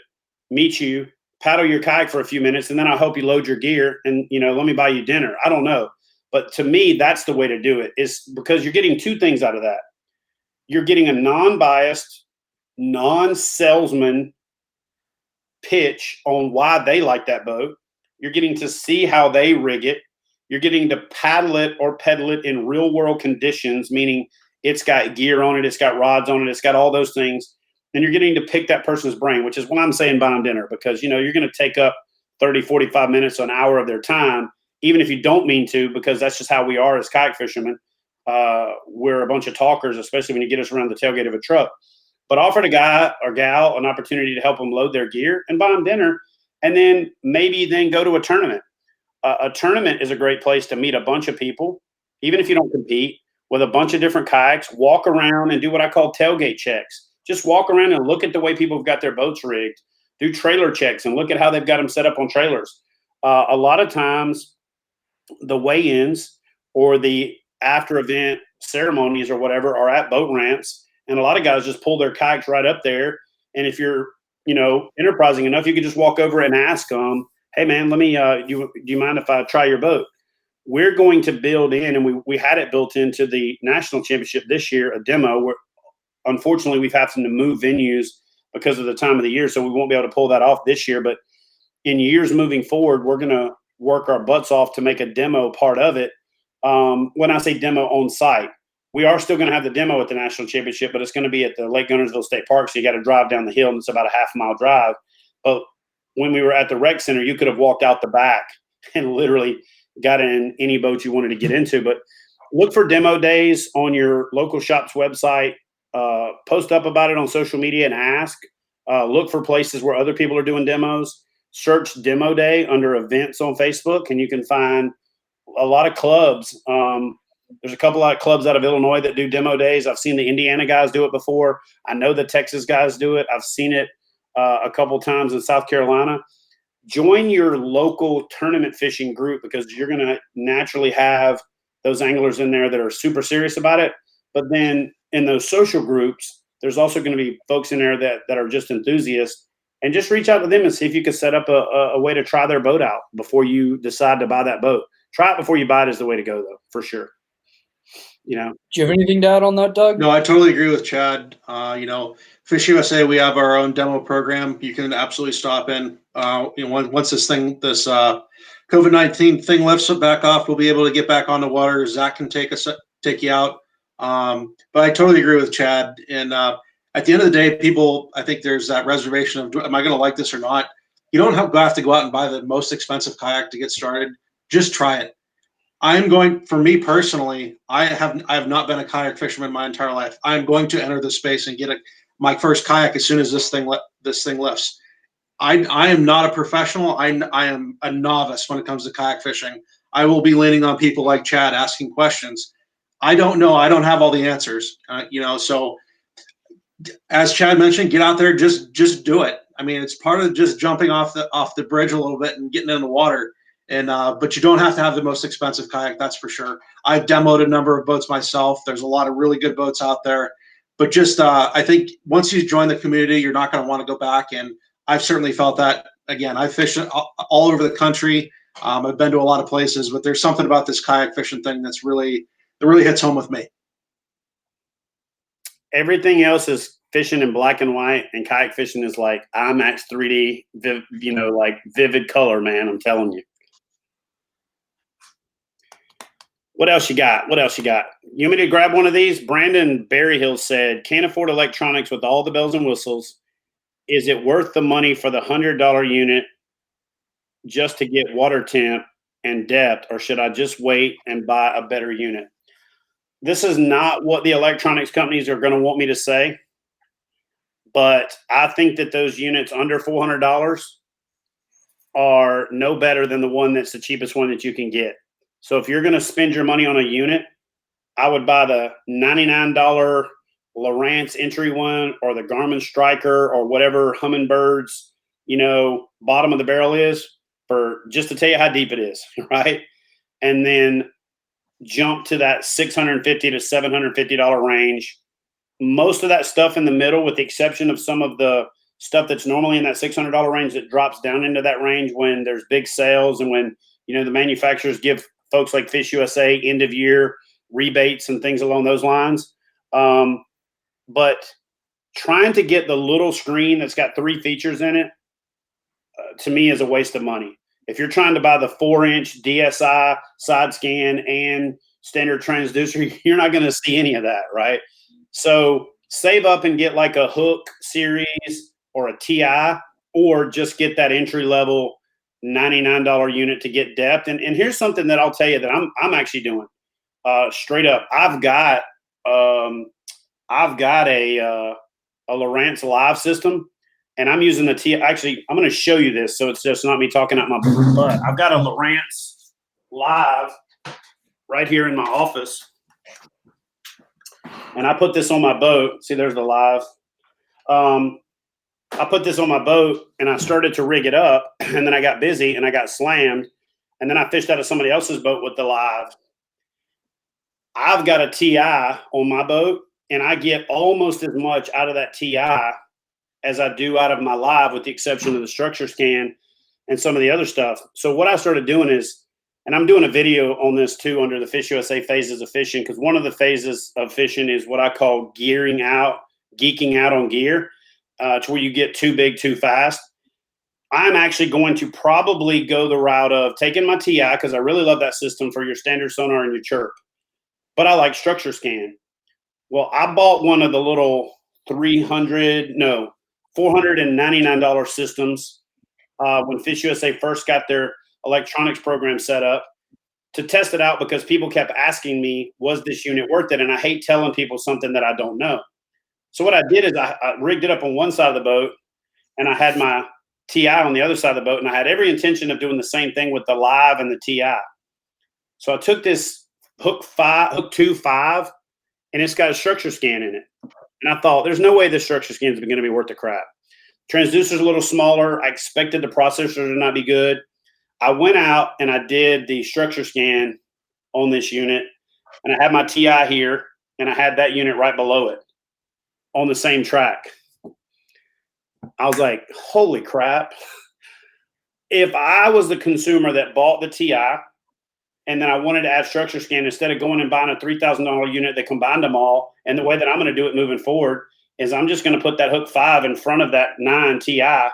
meet you, paddle your kayak for a few minutes, and then I'll help you load your gear and, let me buy you dinner. I don't know. But to me, that's the way to do it, is because you're getting two things out of that. You're getting a non-biased, non-salesman pitch on why they like that boat. You're getting to see how they rig it. You're getting to paddle it or pedal it in real world conditions, meaning it's got gear on it, it's got rods on it, it's got all those things. And you're getting to pick that person's brain, which is why I'm saying buy them dinner, because, you're going to take up 30, 45 minutes, an hour of their time, even if you don't mean to, because that's just how we are as kayak fishermen. We're a bunch of talkers, especially when you get us around the tailgate of a truck. But offer a guy or gal an opportunity to help them load their gear and buy them dinner, and then maybe go to a tournament. A tournament is a great place to meet a bunch of people, even if you don't compete, with a bunch of different kayaks, walk around and do what I call tailgate checks. Just walk around and look at the way people have got their boats rigged, do trailer checks and look at how they've got them set up on trailers. A lot of times the weigh-ins or the after event ceremonies or whatever are at boat ramps. And a lot of guys just pull their kayaks right up there. And if you're, enterprising enough, you can just walk over and ask them, hey man, let me, do you mind if I try your boat? We're going to build in, and we had it built into the national championship this year, a demo where unfortunately we've had to move venues because of the time of the year. So we won't be able to pull that off this year, but in years moving forward, we're going to work our butts off to make a demo part of it. When I say demo on site, we are still going to have the demo at the national championship, but it's going to be at the Lake Gunnersville State Park. So you got to drive down the hill, and it's about a half-mile drive. But when we were at the rec center, you could have walked out the back and literally got in any boat you wanted to get into. But look for demo days on your local shop's website. Post up about it on social media and ask. Look for places where other people are doing demos. Search demo day under events on Facebook, and you can find a lot of clubs. There's a couple of clubs out of Illinois that do demo days. I've seen the Indiana guys do it before. I know the Texas guys do it. I've seen it a couple times in South Carolina. Join your local tournament fishing group, because you're going to naturally have those anglers in there that are super serious about it. But then in those social groups, there's also going to be folks in there that are just enthusiasts, and just reach out to them and see if you can set up a way to try their boat out before you decide to buy that boat. Try it before you buy it is the way to go, though, for sure. Do you have anything to add on that, Doug? No, I totally agree with Chad. FishUSA, we have our own demo program. You can absolutely stop in. Once this COVID-19 thing lifts back off, we'll be able to get back on the water. Zach can take you out. But I totally agree with Chad. And at the end of the day, people, I think there's that reservation of, am I going to like this or not? You don't have to go out and buy the most expensive kayak to get started. Just try it. For me personally, I have not been a kayak fisherman my entire life. I'm going to enter this space and get my first kayak as soon as this thing lifts. I am not a professional. I am a novice when it comes to kayak fishing. I will be leaning on people like Chad asking questions. I don't know. I don't have all the answers. So as Chad mentioned, get out there, just do it. I mean, it's part of just jumping off the bridge a little bit and getting in the water. And but you don't have to have the most expensive kayak, that's for sure. I've demoed a number of boats myself. There's a lot of really good boats out there. But just I think once you join the community, you're not going to want to go back. And I've certainly felt that. Again, I've fished all over the country. I've been to a lot of places, but there's something about this kayak fishing thing that really hits home with me. Everything else is fishing in black and white, and kayak fishing is like IMAX 3D, like vivid color, man. I'm telling you. What else you got? You want me to grab one of these? Brandon Berryhill said, can't afford electronics with all the bells and whistles. Is it worth the money for the $100 unit just to get water temp and depth, or should I just wait and buy a better unit? This is not what the electronics companies are going to want me to say, but I think that those units under $400 are no better than the one that's the cheapest one that you can get. So if you're going to spend your money on a unit, I would buy the $99 Lowrance entry one, or the Garmin Striker, or whatever Hummingbird's, bottom of the barrel is, for just to tell you how deep it is, right? And then jump to that $650 to $750 range. Most of that stuff in the middle, with the exception of some of the stuff that's normally in that $600 range, that drops down into that range when there's big sales and when the manufacturers give folks like FishUSA end of year rebates and things along those lines. But trying to get the little screen that's got 3 features in it, to me, is a waste of money. If you're trying to buy the 4-inch DSI side scan and standard transducer, you're not going to see any of that, right? So save up and get like a Hook series or a TI, or just get that entry level $99 unit to get depth. And here's something that I'll tell you that I'm actually doing straight up. I've got a Lowrance Live system, and I'm using the TI. Actually, I'm going to show you this, so it's just not me talking out my butt. I've got a Lowrance Live right here in my office, and I put this on my boat. See, there's the Live. I put this on my boat, and I started to rig it up, and then I got busy and I got slammed, and then I fished out of somebody else's boat with the Live. I've got a TI on my boat, and I get almost as much out of that TI as I do out of my Live, with the exception of the structure scan and some of the other stuff. So what I started doing is, and I'm doing a video on this too under the FishUSA phases of fishing, because one of the phases of fishing is what I call geeking out on gear, to where you get too big too fast. I'm actually going to probably go the route of taking my TI, because I really love that system for your standard sonar and your chirp, but I like structure scan. Well, I bought one of the little $499 systems when FishUSA first got their electronics program set up, to test it out, because people kept asking me, was this unit worth it? And I hate telling people something that I don't know. So what I did is I rigged it up on one side of the boat, and I had my TI on the other side of the boat, and I had every intention of doing the same thing with the Live and the TI. So I took this Hook 2 5, and it's got a structure scan in it. And I thought, there's no way this structure scan is going to be worth the crap. Transducer's a little smaller. I expected the processor to not be good. I went out and I did the structure scan on this unit, and I had my TI here, and I had that unit right below it on the same track. I was like, holy crap. If I was the consumer that bought the TI and then I wanted to add structure scan instead of going and buying a $3,000 unit that combined them all. And the way that I'm going to do it moving forward is I'm just going to put that hook 5 in front of that 9 TI.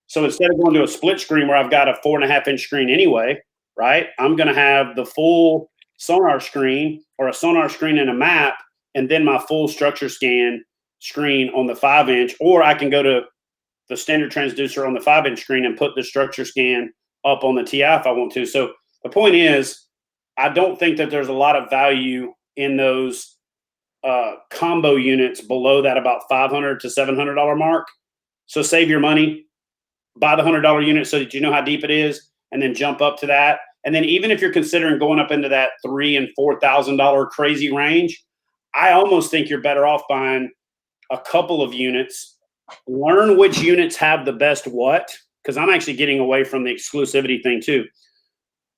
So instead of going to a split screen where I've got a 4.5-inch screen anyway, right? I'm going to have the full sonar screen or a sonar screen and a map, and then my full structure scan screen on the 5-inch, or I can go to the standard transducer on the 5-inch screen and put the structure scan up on the TI if I want to. So the point is, I don't think that there's a lot of value in those combo units below that about $500 to $700 mark. So save your money, buy the $100 unit so that you know how deep it is, and then jump up to that. And then even if you're considering going up into that $3,000 and $4,000 crazy range, I almost think you're better off buying a couple of units, learn which units have the best what, because I'm actually getting away from the exclusivity thing too.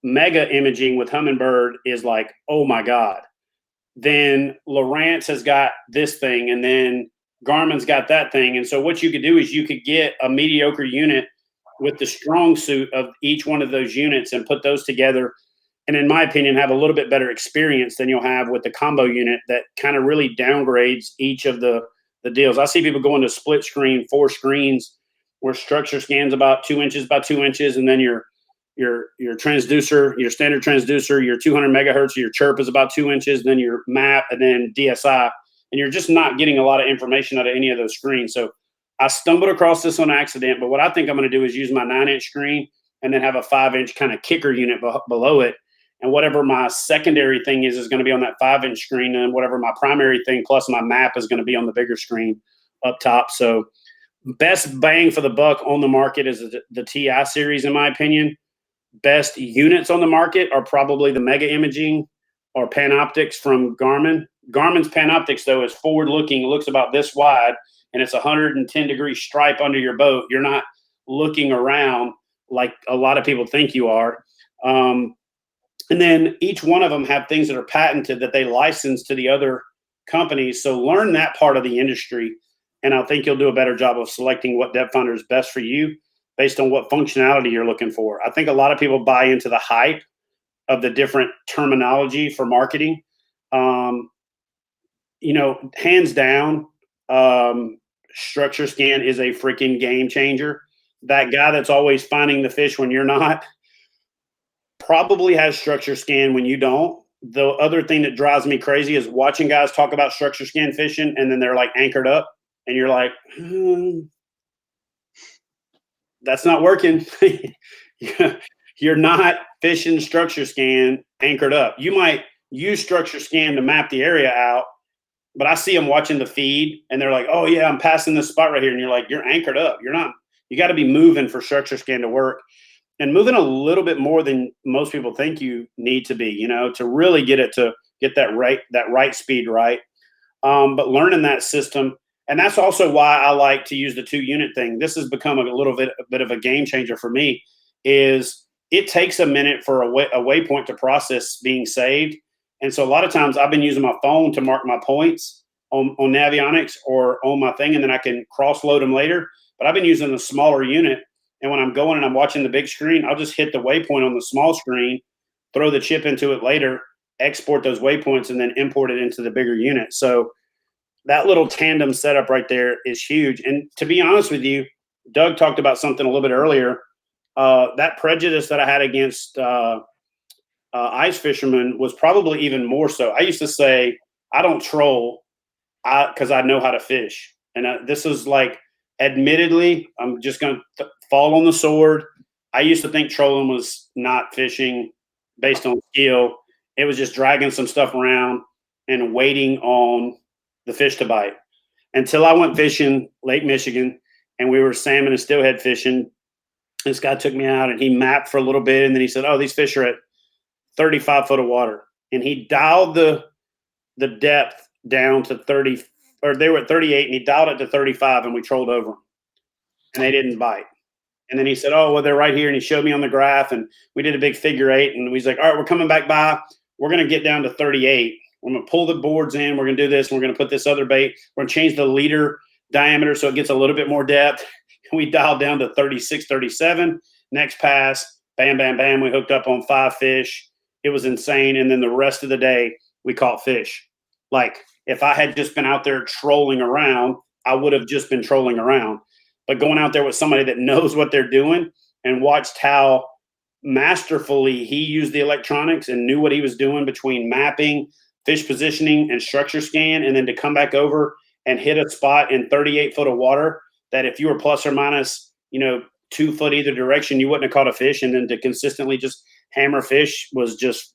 Mega imaging with Humminbird is like, oh my God. Then Lowrance has got this thing, and then Garmin's got that thing. And so what you could do is you could get a mediocre unit with the strong suit of each one of those units and put those together. And in my opinion, have a little bit better experience than you'll have with the combo unit that kind of really downgrades each of the deals. I see people going to split screen, 4 screens, where structure scans about 2 inches by 2 inches, and then your transducer, your standard transducer, your 200 megahertz, your chirp is about 2 inches, then your map, and then DSI. And you're just not getting a lot of information out of any of those screens. So I stumbled across this on accident, but what I think I'm going to do is use my 9-inch screen and then have a 5-inch kind of kicker unit below it. And whatever my secondary thing is going to be on that 5-inch screen, and whatever my primary thing plus my map is going to be on the bigger screen up top. So best bang for the buck on the market is the TI series, in my opinion. Best units on the market are probably the Mega Imaging or Panoptics from Garmin. Garmin's Panoptics, though, is forward-looking. It looks about this wide, and it's a 110-degree stripe under your boat. You're not looking around like a lot of people think you are. And then each one of them have things that are patented that they license to the other companies. So learn that part of the industry, and I think you'll do a better job of selecting what depth finder is best for you based on what functionality you're looking for. I think a lot of people buy into the hype of the different terminology for marketing. Hands down, structure scan is a freaking game changer. That guy that's always finding the fish when you're not probably has structure scan when you don't. The other thing that drives me crazy is watching guys talk about structure scan fishing, and then they're like anchored up, and you're like, that's not working. You're not fishing structure scan anchored up. You might use structure scan to map the area out, but I see them watching the feed and they're like, oh yeah, I'm passing this spot right here. And you're like, you're anchored up. You're not. You got to be moving for structure scan to work, and moving a little bit more than most people think you need to be, to really get it to get that right speed right. But learning that system. And that's also why I like to use the 2-unit thing. This has become a bit of a game changer for me. Is it takes a minute for a waypoint to process being saved, and so a lot of times I've been using my phone to mark my points on Navionics or on my thing, and then I can cross load them later. But I've been using the smaller unit, and when I'm going and I'm watching the big screen, I'll just hit the waypoint on the small screen, throw the chip into it later, export those waypoints, and then import it into the bigger unit. So that little tandem setup right there is huge. And to be honest with you, Doug talked about something a little bit earlier. That prejudice that I had against ice fishermen was probably even more so. I used to say, I don't troll because I know how to fish. And this is like, admittedly, I'm just going to fall on the sword. I used to think trolling was not fishing based on skill. It was just dragging some stuff around and waiting on the fish to bite. Until I went fishing Lake Michigan, and we were salmon and steelhead fishing. This guy took me out and he mapped for a little bit, and then he said, oh, these fish are at 35 foot of water. And he dialed the depth down to 30, or they were at 38, and he dialed it to 35, and we trolled over them. And they didn't bite. And then he said, oh, well, they're right here. And he showed me on the graph, and we did a big figure 8. And he's like, all right, we're coming back by. We're going to get down to 38. I'm going to pull the boards in. We're going to do this. And we're going to put this other bait. We're going to change the leader diameter so it gets a little bit more depth. And we dialed down to 36, 37. Next pass, bam, bam, bam. We hooked up on 5 fish. it was insane. And then the rest of the day, we caught fish. Like if I had just been out there trolling around, I would have just been trolling around. But going out there with somebody that knows what they're doing and watched how masterfully he used the electronics and knew what he was doing between mapping, fish positioning, and structure scan, and then to come back over and hit a spot in 38 foot of water that if you were plus or minus, 2 foot either direction, you wouldn't have caught a fish. And then to consistently just hammer fish was just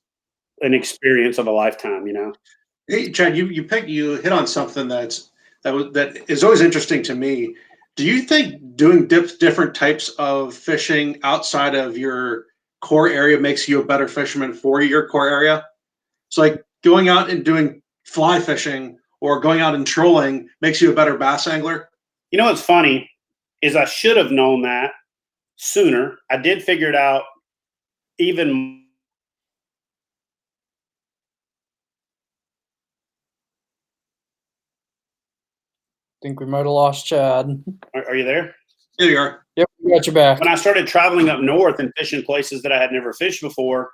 an experience of a lifetime, Hey, Chad, you hit on something that is always interesting to me. Do you think doing different types of fishing outside of your core area makes you a better fisherman for your core area? So like going out and doing fly fishing or going out and trolling makes you a better bass angler? What's funny is I should have known that sooner. I did figure it out even. Think we might have lost Chad. Are you there? Here you are. Yep, we got you back. When I started traveling up north and fishing places that I had never fished before,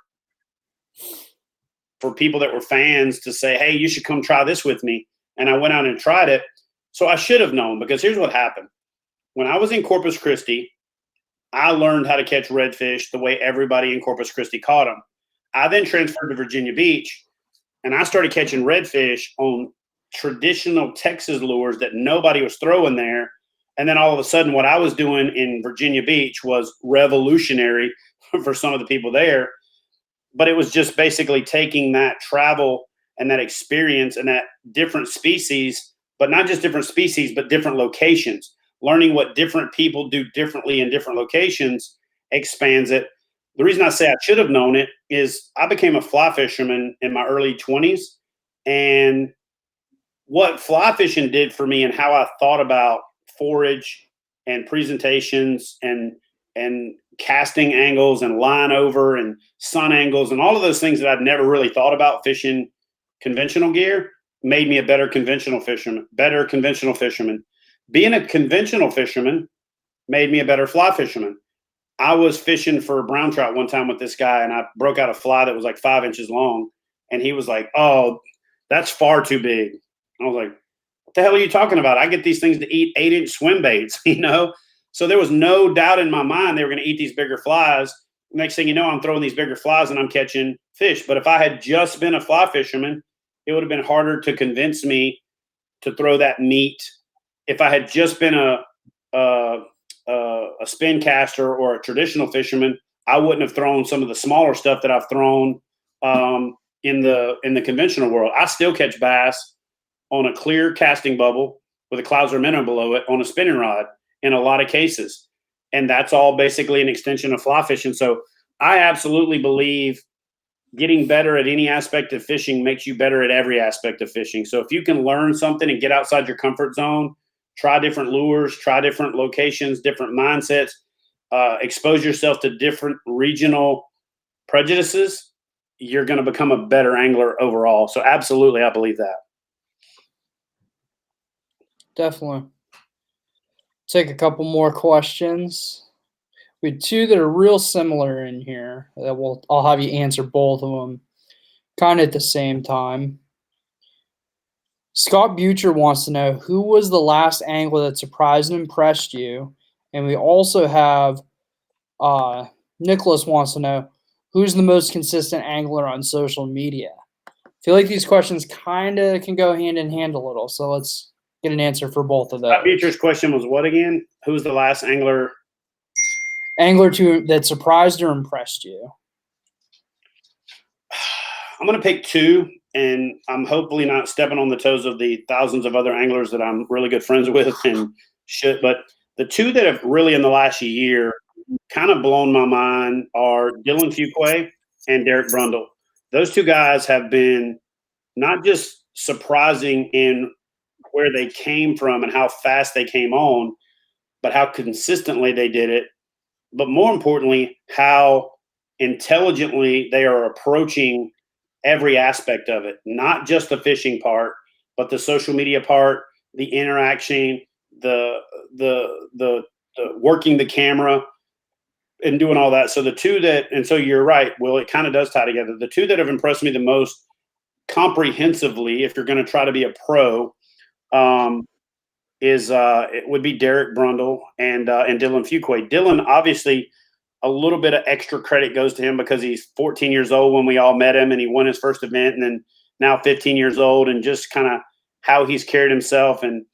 for people that were fans to say, hey, you should come try this with me. And I went out and tried it. So I should have known, because here's what happened. When I was in Corpus Christi, I learned how to catch redfish the way everybody in Corpus Christi caught them. I then transferred to Virginia Beach, and I started catching redfish on traditional Texas lures that nobody was throwing there. And then all of a sudden, what I was doing in Virginia Beach was revolutionary for some of the people there. But it was just basically taking that travel and that experience and that different species, but not just different species, but different locations. Learning what different people do differently in different locations expands it. The reason I say I should have known it is I became a fly fisherman in my early 20s. And what fly fishing did for me and how I thought about forage and presentations and casting angles and line over and sun angles and all of those things that I'd never really thought about fishing conventional gear made me a better conventional fisherman. Being a conventional fisherman made me a better fly fisherman. I was fishing for brown trout one time with this guy, and I broke out a fly that was like 5 inches long, and he was like, oh, that's far too big. I was like, what the hell are you talking about? I get these things to eat 8-inch swim baits, So there was no doubt in my mind they were going to eat these bigger flies. Next thing you know, I'm throwing these bigger flies and I'm catching fish. But if I had just been a fly fisherman, it would have been harder to convince me to throw that meat. If I had just been a spin caster or a traditional fisherman, I wouldn't have thrown some of the smaller stuff that I've thrown in the conventional world. I still catch bass on a clear casting bubble with a Clouser minnow below it on a spinning rod in a lot of cases. And that's all basically an extension of fly fishing. So I absolutely believe getting better at any aspect of fishing makes you better at every aspect of fishing. So if you can learn something and get outside your comfort zone, try different lures, try different locations, different mindsets, expose yourself to different regional prejudices, you're going to become a better angler overall. So absolutely, I believe that. Definitely. Take a couple more questions. We had two that are real similar in here. I'll have you answer both of them kind of at the same time. Scott Butcher wants to know, who was the last angler that surprised and impressed you? And we also have Nicholas wants to know, who's the most consistent angler on social media? I feel like these questions kind of can go hand in hand a little. So let's get an answer for both of those. Butcher's question was what again? Who's the last angler that surprised or impressed you? I'm going to pick two, and I'm hopefully not stepping on the toes of the thousands of other anglers that I'm really good friends with and shit. But the two that have really in the last year kind of blown my mind are Dylan Fuquay and Derek Brundle. Those two guys have been not just surprising in where they came from and how fast they came on, but how consistently they did it. But more importantly, how intelligently they are approaching every aspect of it, not just the fishing part, but the social media part, the interaction, the working the camera. and doing all that. So the two that, and so you're right, Will, it kind of does tie together. The two that have impressed me the most comprehensively, if you're going to try to be a pro, it would be Derek Brundle and Dylan Fuquay. Dylan, obviously, a little bit of extra credit goes to him because he's 14 years old when we all met him, and he won his first event, and then now 15 years old, and just kind of how he's carried himself and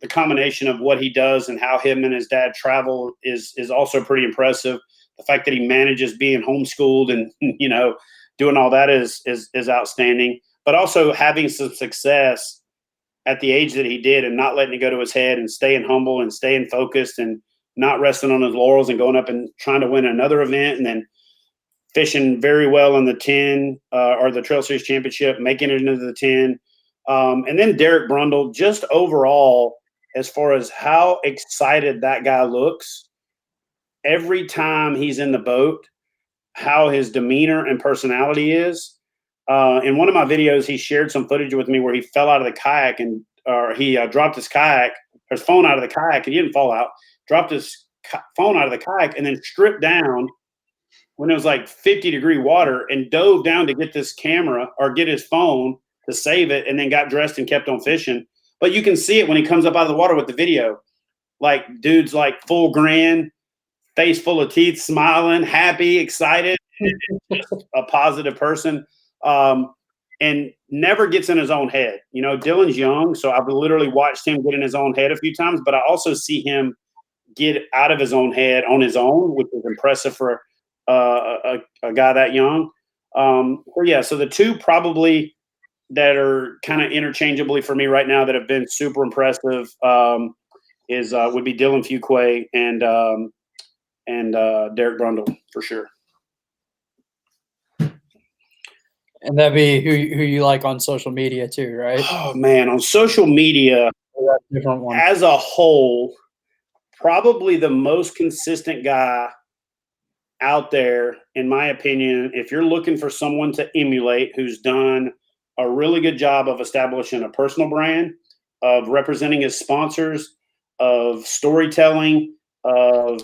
the combination of what he does and how him and his dad travel is also pretty impressive. The fact that he manages being homeschooled and, you know, doing all that is outstanding, but also having some success at the age that he did and not letting it go to his head and staying humble and staying focused and not resting on his laurels and going up and trying to win another event and then fishing very well in the 10 or the Trail Series Championship, making it into the 10. And then Derek Brundle, just overall, as far as how excited that guy looks every time he's in the boat, how his demeanor and personality is. In one of my videos, he shared some footage with me where he fell out of the kayak or he dropped his kayak, or his phone out of the kayak, and he didn't fall out, dropped his phone out of the kayak and then stripped down when it was like 50-degree water and dove down to get this camera or get his phone to save it, and then got dressed and kept on fishing. But you can see it when he comes up out of the water with the video. Like, dude's like full grin, face full of teeth, smiling, happy, excited, a positive person, and never gets in his own head. You know, Dylan's young, so I've literally watched him get in his own head a few times, but I also see him get out of his own head on his own, which is impressive for a guy that young. So the two probably that are kind of interchangeably for me right now that have been super impressive would be Dylan Fuquay and Derek Brundle for sure. And that'd be who you like on social media too, right? Oh man, on social media, different one. As a whole, probably the most consistent guy out there, in my opinion, if you're looking for someone to emulate who's done a really good job of establishing a personal brand, of representing his sponsors, of storytelling, of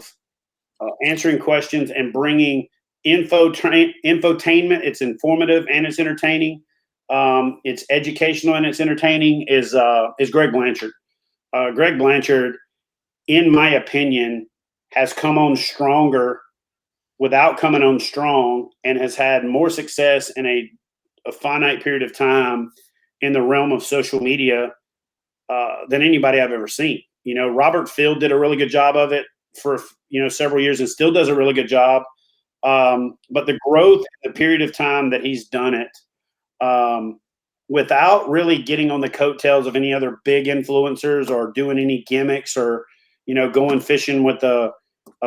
answering questions and bringing infotainment. It's informative and it's entertaining. It's educational and it's entertaining. Is Greg Blanchard. Greg Blanchard, in my opinion, has come on stronger without coming on strong, and has had more success in a finite period of time in the realm of social media than anybody I've ever seen. You know, Robert Field did a really good job of it for, several years and still does a really good job. But the growth in the period of time that he's done it without really getting on the coattails of any other big influencers or doing any gimmicks or, going fishing with a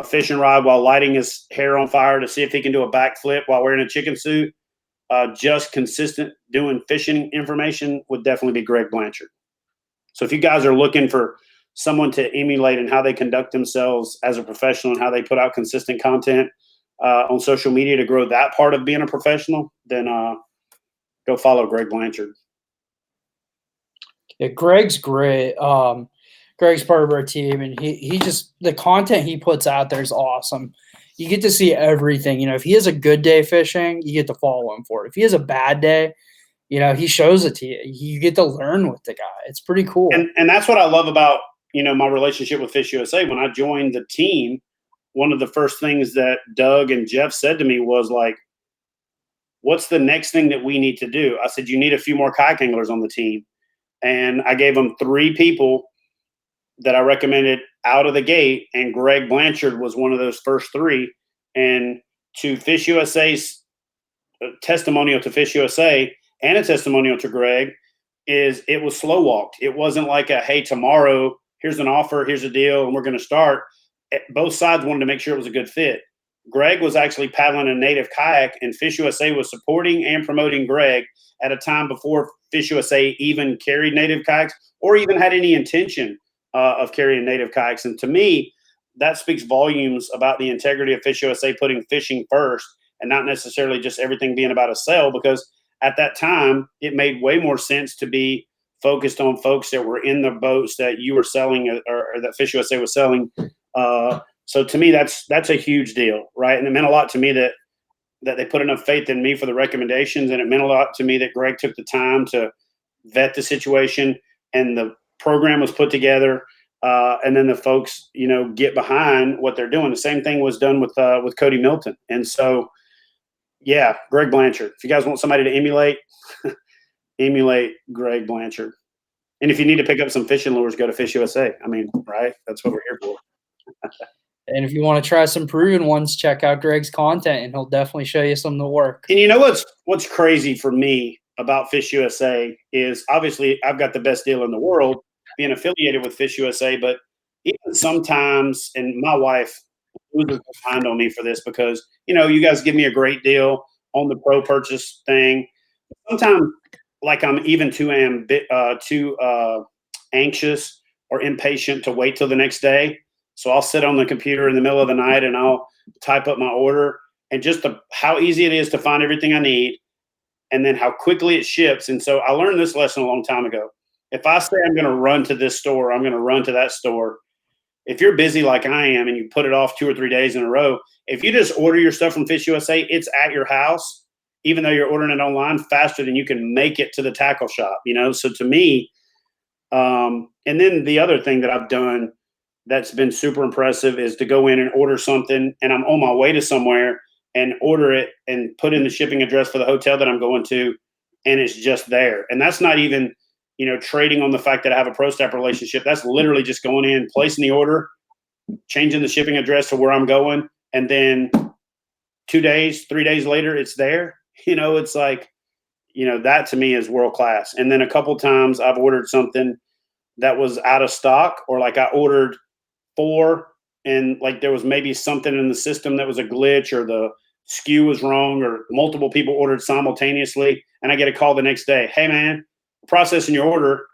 fishing rod while lighting his hair on fire to see if he can do a backflip while wearing a chicken suit. Just consistent doing fishing information would definitely be Greg Blanchard. So if you guys are looking for someone to emulate and how they conduct themselves as a professional and how they put out consistent content on social media to grow that part of being a professional, then go follow Greg Blanchard. Yeah, Greg's great. Greg's part of our team, and he just, the content he puts out there is awesome. You get to see everything. If he has a good day fishing, you get to follow him for it. If he has a bad day, he shows it to you. You get to learn with the guy. It's pretty cool. And that's what I love about, my relationship with FishUSA. When I joined the team, one of the first things that Doug and Jeff said to me was like, what's the next thing that we need to do? I said, you need a few more kayak anglers on the team. And I gave them 3 people that I recommended out of the gate, and Greg Blanchard was one of those first 3. And to FishUSA's testimonial to FishUSA and a testimonial to Greg is it was slow walked. It wasn't like hey, tomorrow, here's an offer, here's a deal, and we're going to start. Both sides wanted to make sure it was a good fit. Greg was actually paddling a native kayak, and FishUSA was supporting and promoting Greg at a time before FishUSA even carried native kayaks or even had any intention of carrying native kayaks. And to me, that speaks volumes about the integrity of FishUSA putting fishing first and not necessarily just everything being about a sale, because at that time, it made way more sense to be focused on folks that were in the boats that you were selling or that FishUSA was selling So to me, that's a huge deal, right? And it meant a lot to me that they put enough faith in me for the recommendations, and it meant a lot to me that Greg took the time to vet the situation, and the program was put together, and then the folks, get behind what they're doing. The same thing was done with Cody Milton, and so yeah, Greg Blanchard. If you guys want somebody to emulate, emulate Greg Blanchard. And if you need to pick up some fishing lures, go to FishUSA. I mean, right? That's what we're here for. And if you want to try some proven ones, check out Greg's content, and he'll definitely show you some of the work. And you know what's crazy for me about FishUSA is obviously I've got the best deal in the world being affiliated with FishUSA, but even sometimes, and my wife loses her mind on me for this because, you guys give me a great deal on the pro purchase thing. Sometimes, like, I'm even too anxious or impatient to wait till the next day. So I'll sit on the computer in the middle of the night and I'll type up my order, and just how easy it is to find everything I need, and then how quickly it ships. And so I learned this lesson a long time ago. If I say I'm going to run to this store, I'm going to run to that store. If you're busy like I am and you put it off 2 or 3 days in a row, if you just order your stuff from FishUSA, it's at your house, even though you're ordering it online, faster than you can make it to the tackle shop, So to me, and then the other thing that I've done that's been super impressive is to go in and order something, and I'm on my way to somewhere, and order it and put in the shipping address for the hotel that I'm going to, and it's just there. And that's not even, trading on the fact that I have a Pro Staffer relationship. That's literally just going in, placing the order, changing the shipping address to where I'm going, and then 2 days, 3 days later, it's there. It's like, that to me is world class. And then a couple times I've ordered something that was out of stock, or like I ordered 4 and like there was maybe something in the system that was a glitch, or the SKU was wrong, or multiple people ordered simultaneously, and I get a call the next day. Hey man, processing your order.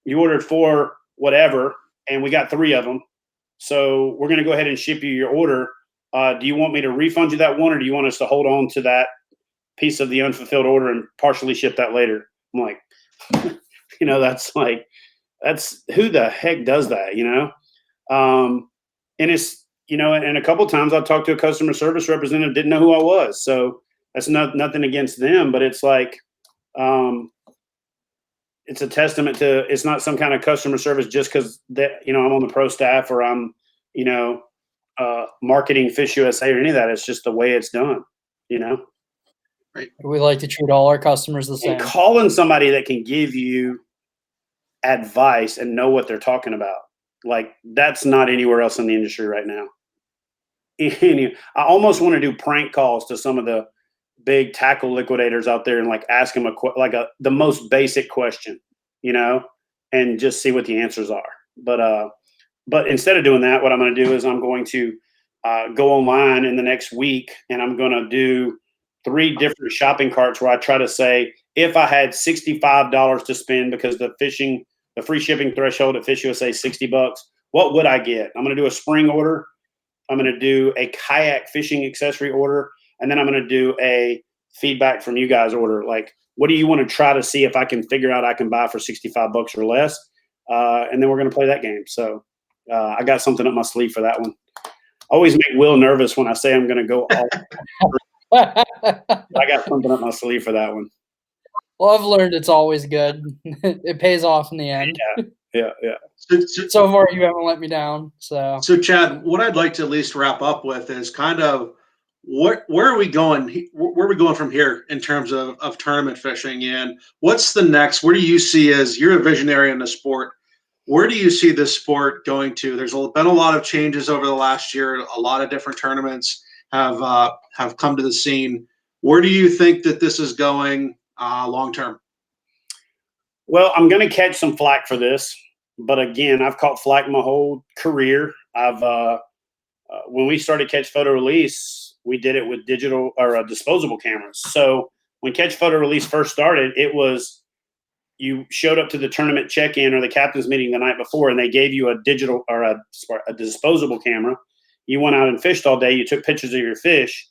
You ordered 4 whatever, and we got 3 of them. So we're going to go ahead and ship you your order. Do you want me to refund you that one, or do you want us to hold on to that piece of the unfulfilled order and partially ship that later? I'm like, that's who the heck does that, and it's, and a couple of times I've talked to a customer service representative, didn't know who I was. So that's nothing against them, but it's like, it's a testament to, it's not some kind of customer service just because that, I'm on the pro staff, or I'm, marketing FishUSA or any of that. It's just the way it's done, Right. We like to treat all our customers the same. And calling somebody that can give you advice and know what they're talking about, like, that's not anywhere else in the industry right now. I almost want to do prank calls to some of the big tackle liquidators out there and like ask them the most basic question, and just see what the answers are. But instead of doing that, what I'm going to do is I'm going to go online in the next week, and I'm going to do 3 different shopping carts where I try to say, if I had $65 to spend, because the free shipping threshold at FishUSA is $60, what would I get? I'm going to do a spring order. I'm going to do a kayak fishing accessory order. And then I'm going to do a feedback from you guys order. Like, what do you want to try to see if I can figure out I can buy for $65 or less? And then we're going to play that game. So I got something up my sleeve for that one. I always make Will nervous when I say I'm going to go all. I got something up my sleeve for that one. Well, I've learned it's always good. It pays off in the end. Yeah. So far, you haven't let me down. So Chad, what I'd like to at least wrap up with is kind of where are we going? Where are we going from here in terms of tournament fishing? And what's the next? Where do you see, as you're a visionary in the sport, where do you see this sport going to? There's been a lot of changes over the last year. A lot of different tournaments have come to the scene. Where do you think that this is going long term? Well, I'm going to catch some flack for this, but again, I've caught flack my whole career. When we started Catch Photo Release, we did it with digital or disposable cameras. So when Catch Photo Release first started, it was you showed up to the tournament check-in or the captain's meeting the night before, and they gave you a digital or a disposable camera. You went out and fished all day. You took pictures of your fish,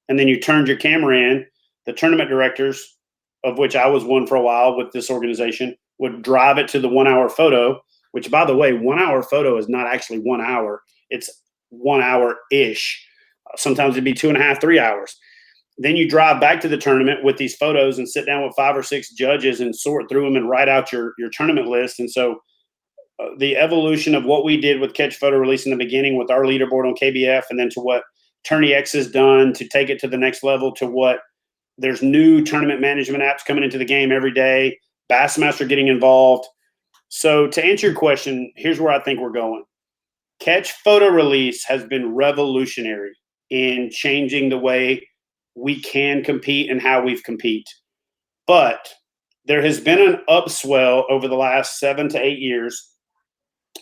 and then you turned your camera in. The tournament directors, of which I was one for a while with this organization, would drive it to the 1 hour photo, which, by the way, 1 hour photo is not actually 1 hour. It's 1 hour ish. Sometimes it'd be 2.5, 3 hours. Then you drive back to the tournament with these photos and sit down with 5 or 6 judges and sort through them and write out your tournament list. And so the evolution of what we did with Catch Photo Release in the beginning with our leaderboard on KBF, and then to what Tourney X has done to take it to the next level, to what there's new tournament management apps coming into the game every day, Bassmaster getting involved. So to answer your question, here's where I think we're going. Catch Photo Release has been revolutionary in changing the way we can compete and how we compete. But there has been an upswell over the last 7 to 8 years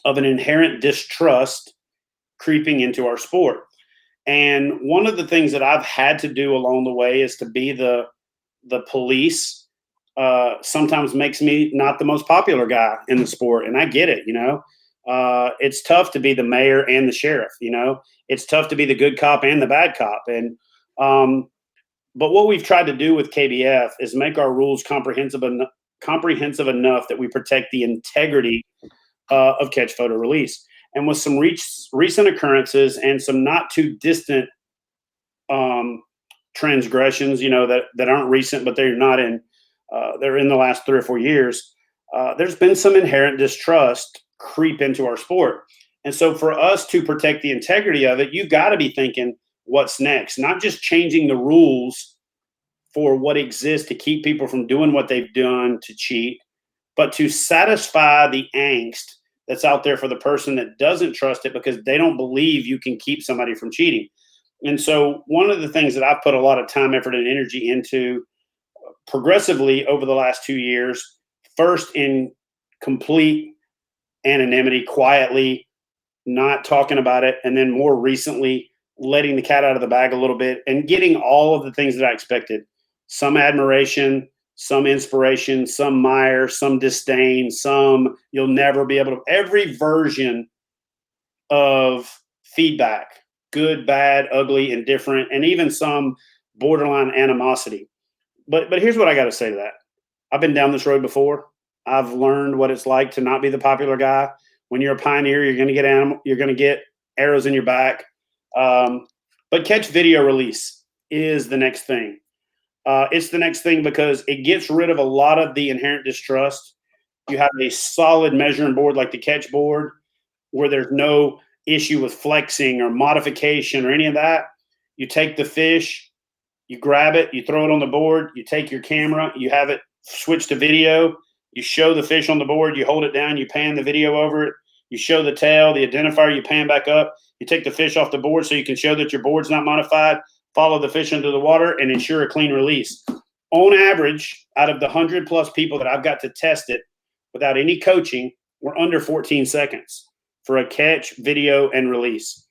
of an inherent distrust creeping into our sport. And one of the things that I've had to do along the way is to be the police. Sometimes makes me not the most popular guy in the sport. And I get it, it's tough to be the mayor and the sheriff, it's tough to be the good cop and the bad cop. And, but what we've tried to do with KBF is make our rules comprehensive enough that we protect the integrity of Catch Photo Release. And with some recent occurrences and some not too distant transgressions, that aren't recent, but they're not in, they're in the last 3 or 4 years, there's been some inherent distrust creep into our sport. And so for us to protect the integrity of it, you've got to be thinking, what's next? Not just changing the rules for what exists to keep people from doing what they've done to cheat, but to satisfy the angst that's out there for the person that doesn't trust it because they don't believe you can keep somebody from cheating. And so one of the things that I've put a lot of time, effort, and energy into progressively over the last 2 years, first in complete anonymity, quietly, not talking about it, and then more recently letting the cat out of the bag a little bit and getting all of the things that I expected. Some admiration, some inspiration, some mire, some disdain, some you'll never be able to, every version of feedback, good, bad, ugly, indifferent, and even some borderline animosity. But here's what I got to say to that. I've been down this road before. I've learned what it's like to not be the popular guy. When you're a pioneer, you're going to get arrows in your back. But Catch Video Release is the next thing. It's the next thing because it gets rid of a lot of the inherent distrust. You have a solid measuring board like the Catch board where there's no issue with flexing or modification or any of that. You take the fish, you grab it, you throw it on the board, you take your camera, you have it switch to video, you show the fish on the board, you hold it down, you pan the video over it, you show the tail, the identifier, you pan back up, you take the fish off the board so you can show that your board's not modified, follow the fish into the water, and ensure a clean release. On average, out of the 100+ people that I've got to test it without any coaching, we're under 14 seconds for a catch, video, and release.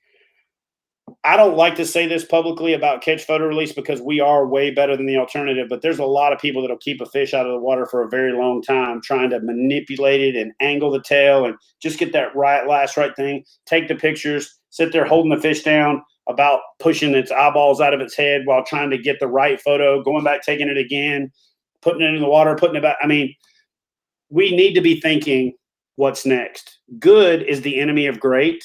I don't like to say this publicly about Catch Photo Release because we are way better than the alternative, but there's a lot of people that'll keep a fish out of the water for a very long time trying to manipulate it and angle the tail and just get that last right thing, take the pictures, sit there holding the fish down, about pushing its eyeballs out of its head while trying to get the right photo, going back, taking it again, putting it in the water, putting it back. I mean, we need to be thinking what's next. Good is the enemy of great.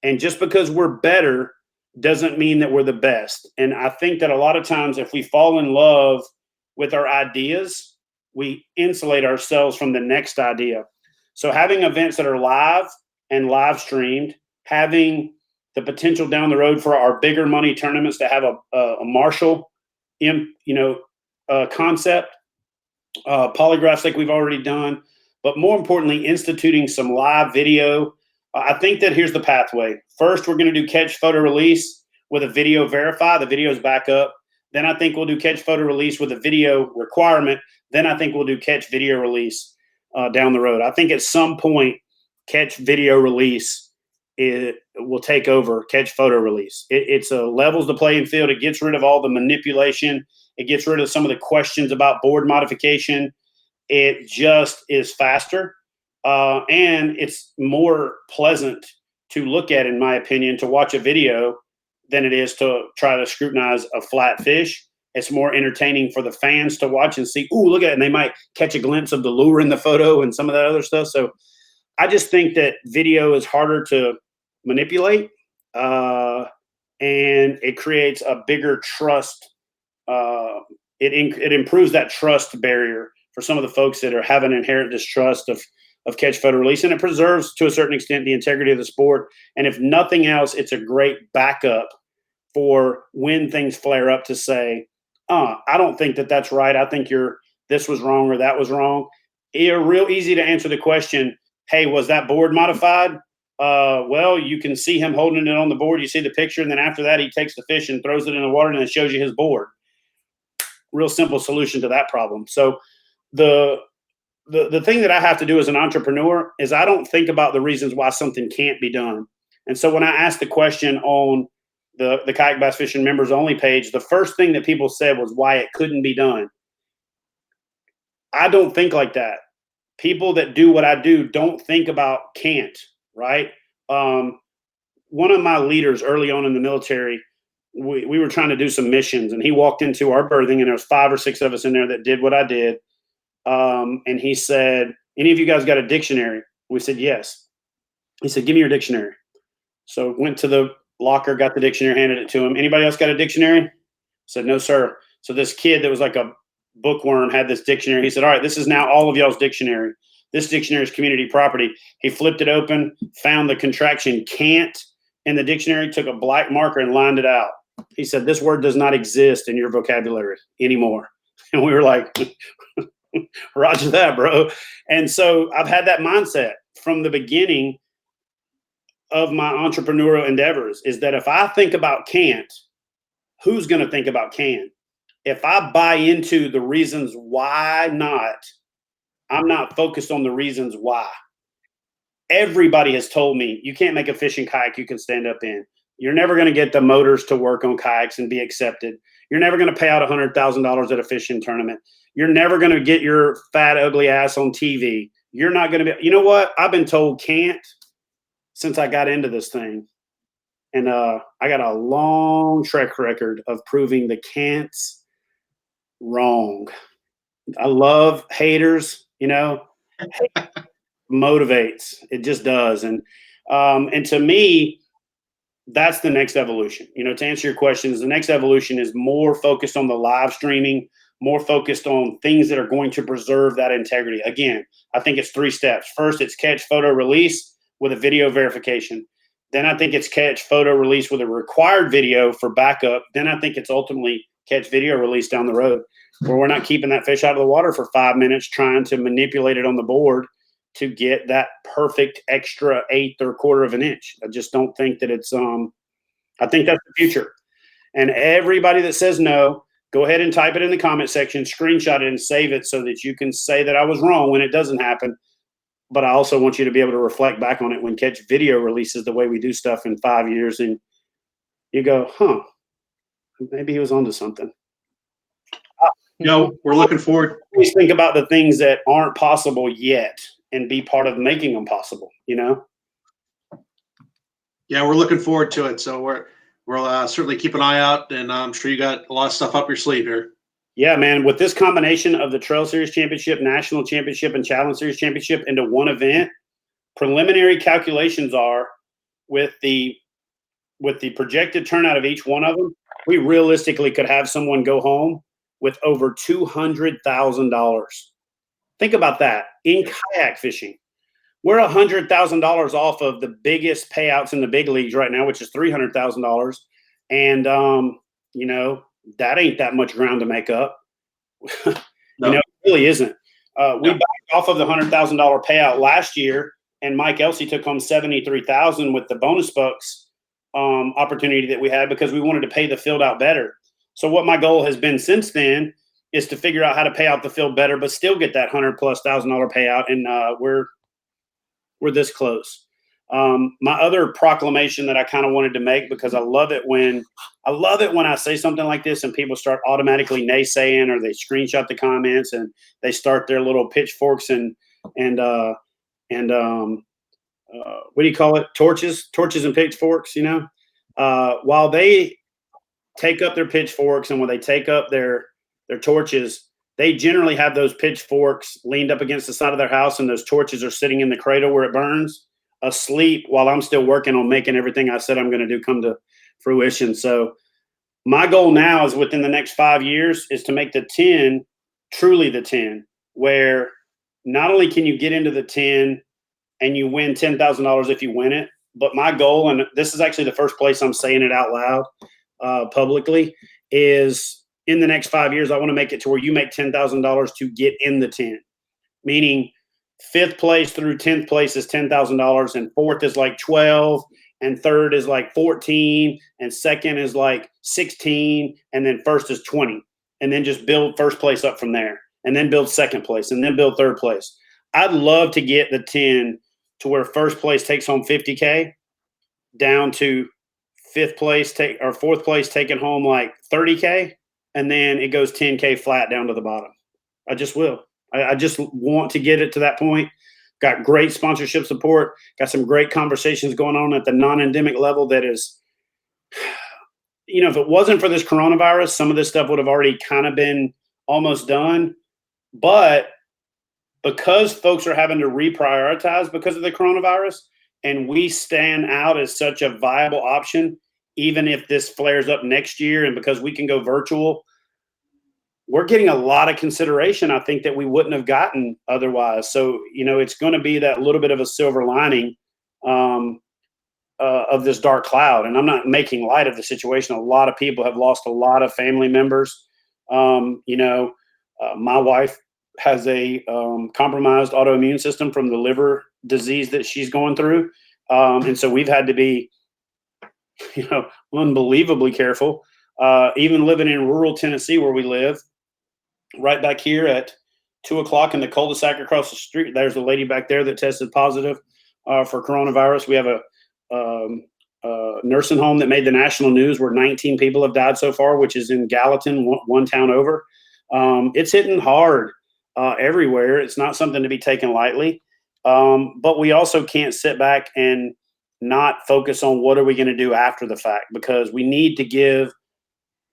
And just because we're better doesn't mean that we're the best. And I think that a lot of times if we fall in love with our ideas, we insulate ourselves from the next idea. So having events that are live and live streamed, having the potential down the road for our bigger money tournaments to have a marshal concept, polygraphs like we've already done, but more importantly, instituting some live video. I think that here's the pathway. First, we're going to do Catch Photo Release with a video verify. The video's back up. Then I think we'll do Catch Photo Release with a video requirement. Then I think we'll do Catch Video Release down the road. I think at some point, Catch Video Release will take over Catch Photo Release. It's a levels the playing field. It gets rid of all the manipulation. It gets rid of some of the questions about board modification. It just is faster. And it's more pleasant to look at, in my opinion, to watch a video than it is to try to scrutinize a flat fish. It's more entertaining for the fans to watch and see, ooh, look at it. And they might catch a glimpse of the lure in the photo and some of that other stuff. So I just think that video is harder to manipulate. and it creates a bigger trust. It improves that trust barrier for some of the folks that are having inherent distrust of catch, photo, release, and it preserves to a certain extent the integrity of the sport. And if nothing else, it's a great backup for when things flare up to say, I don't think that that's right. I think this was wrong or that was wrong. It's real easy to answer the question, hey, was that board modified? Well, you can see him holding it on the board. You see the picture, and then after that, he takes the fish and throws it in the water, and it shows you his board. Real simple solution to that problem. So the thing that I have to do as an entrepreneur is I don't think about the reasons why something can't be done. And so when I asked the question on the Kayak Bass Fishing members only page, the first thing that people said was why it couldn't be done. I don't think like that. People that do what I do don't think about can't, right? One of my leaders early on in the military, we were trying to do some missions, and he walked into our berthing, and there was 5 or 6 of us in there that did what I did. And he said, any of you guys got a dictionary? We said, yes. He said, give me your dictionary. So went to the locker, got the dictionary, handed it to him. Anybody else got a dictionary? Said, no, sir. So this kid that was like a bookworm had this dictionary. He said, all right, this is now all of y'all's dictionary. This dictionary is community property. He flipped it open, found the contraction can't in the dictionary, took a black marker and lined it out. He said, this word does not exist in your vocabulary anymore. And we were like, roger that, bro. And so I've had that mindset from the beginning of my entrepreneurial endeavors, is that if I think about can't, who's going to think about can? If I buy into the reasons why not, I'm not focused on the reasons why. Everybody has told me you can't make a fishing kayak you can stand up in. You're never going to get the motors to work on kayaks and be accepted. You're never going to pay out $100,000 at a fishing tournament. You're never going to get your fat, ugly ass on TV. You're not going to be, you know what? I've been told can't since I got into this thing. And I got a long track record of proving the can'ts wrong. I love haters, motivates. It just does. And to me, that's the next evolution. To answer your questions, the next evolution is more focused on the live streaming, more focused on things that are going to preserve that integrity. Again, I think it's 3 steps. First, it's catch, photo, release with a video verification. Then I think it's catch, photo, release with a required video for backup. Then I think it's ultimately catch, video, release down the road, where we're not keeping that fish out of the water for 5 minutes trying to manipulate it on the board to get that perfect extra 1/8 or 1/4 of an inch. I just don't think that it's I think that's the future. And everybody that says no, go ahead and type it in the comment section, screenshot it and save it so that you can say that I was wrong when it doesn't happen. But I also want you to be able to reflect back on it when catch video releases the way we do stuff in 5 years, and you go, maybe he was onto something. We're looking forward. Always think about the things that aren't possible yet and be part of making them possible, Yeah, we're looking forward to it. So we'll certainly keep an eye out, and I'm sure you got a lot of stuff up your sleeve here. Yeah, man. With this combination of the Trail Series Championship, National Championship, and Challenge Series Championship into one event, preliminary calculations are with the projected turnout of each one of them, we realistically could have someone go home with over $200,000. Think about that in kayak fishing. We're $100,000 off of the biggest payouts in the big leagues right now, which is $300,000. And, that ain't that much ground to make up. No. It really isn't. We backed off of the $100,000 payout last year, and Mike Elsey took home $73,000 with the bonus bucks opportunity that we had because we wanted to pay the field out better. So what my goal has been since then is to figure out how to pay out the field better, but still get that $100,000+ payout, and we're this close. My other proclamation that I kind of wanted to make, because I love it when I say something like this and people start automatically naysaying, or they screenshot the comments and they start their little pitchforks and what do you call it? Torches and pitchforks, while they take up their pitchforks and when they take up their torches, they generally have those pitchforks leaned up against the side of their house and those torches are sitting in the cradle where it burns. asleep while I'm still working on making everything I said I'm going to do come to fruition. So my goal now is within the next 5 years is to make the 10 truly the 10, where not only can you get into the 10 and you win $10,000 if you win it, but my goal, and this is actually the first place I'm saying it out loud publicly, is in the next 5 years, I want to make it to where you make $10,000 to get in the 10, meaning 5th place through 10th place is $10,000, and 4th is like 12, and 3rd is like 14, and 2nd is like 16, and then 1st is 20, and then just build 1st place up from there, and then build 2nd place, and then build 3rd place. I'd love to get the 10 to where 1st place takes home $50K, down to 5th place or 4th place taking home like $30K, and then it goes $10K flat down to the bottom. I just will. I just want to get it to that point. Got great sponsorship support. Got some great conversations going on at the non-endemic level that is, if it wasn't for this coronavirus, some of this stuff would have already kind of been almost done. But because folks are having to reprioritize because of the coronavirus, and we stand out as such a viable option, even if this flares up next year, and because we can go virtual, we're getting a lot of consideration, I think, that we wouldn't have gotten otherwise. So, it's going to be that little bit of a silver lining of this dark cloud. And I'm not making light of the situation. A lot of people have lost a lot of family members. My wife has a compromised autoimmune system from the liver disease that she's going through. And so we've had to be, unbelievably careful. Even living in rural Tennessee where we live, right back here at 2:00 in the cul-de-sac across the street, there's a lady back there that tested positive for coronavirus. We have a nursing home that made the national news where 19 people have died so far, which is in Gallatin, one town over. It's hitting hard everywhere. It's not something to be taken lightly. But we also can't sit back and not focus on what are we going to do after the fact, because we need to give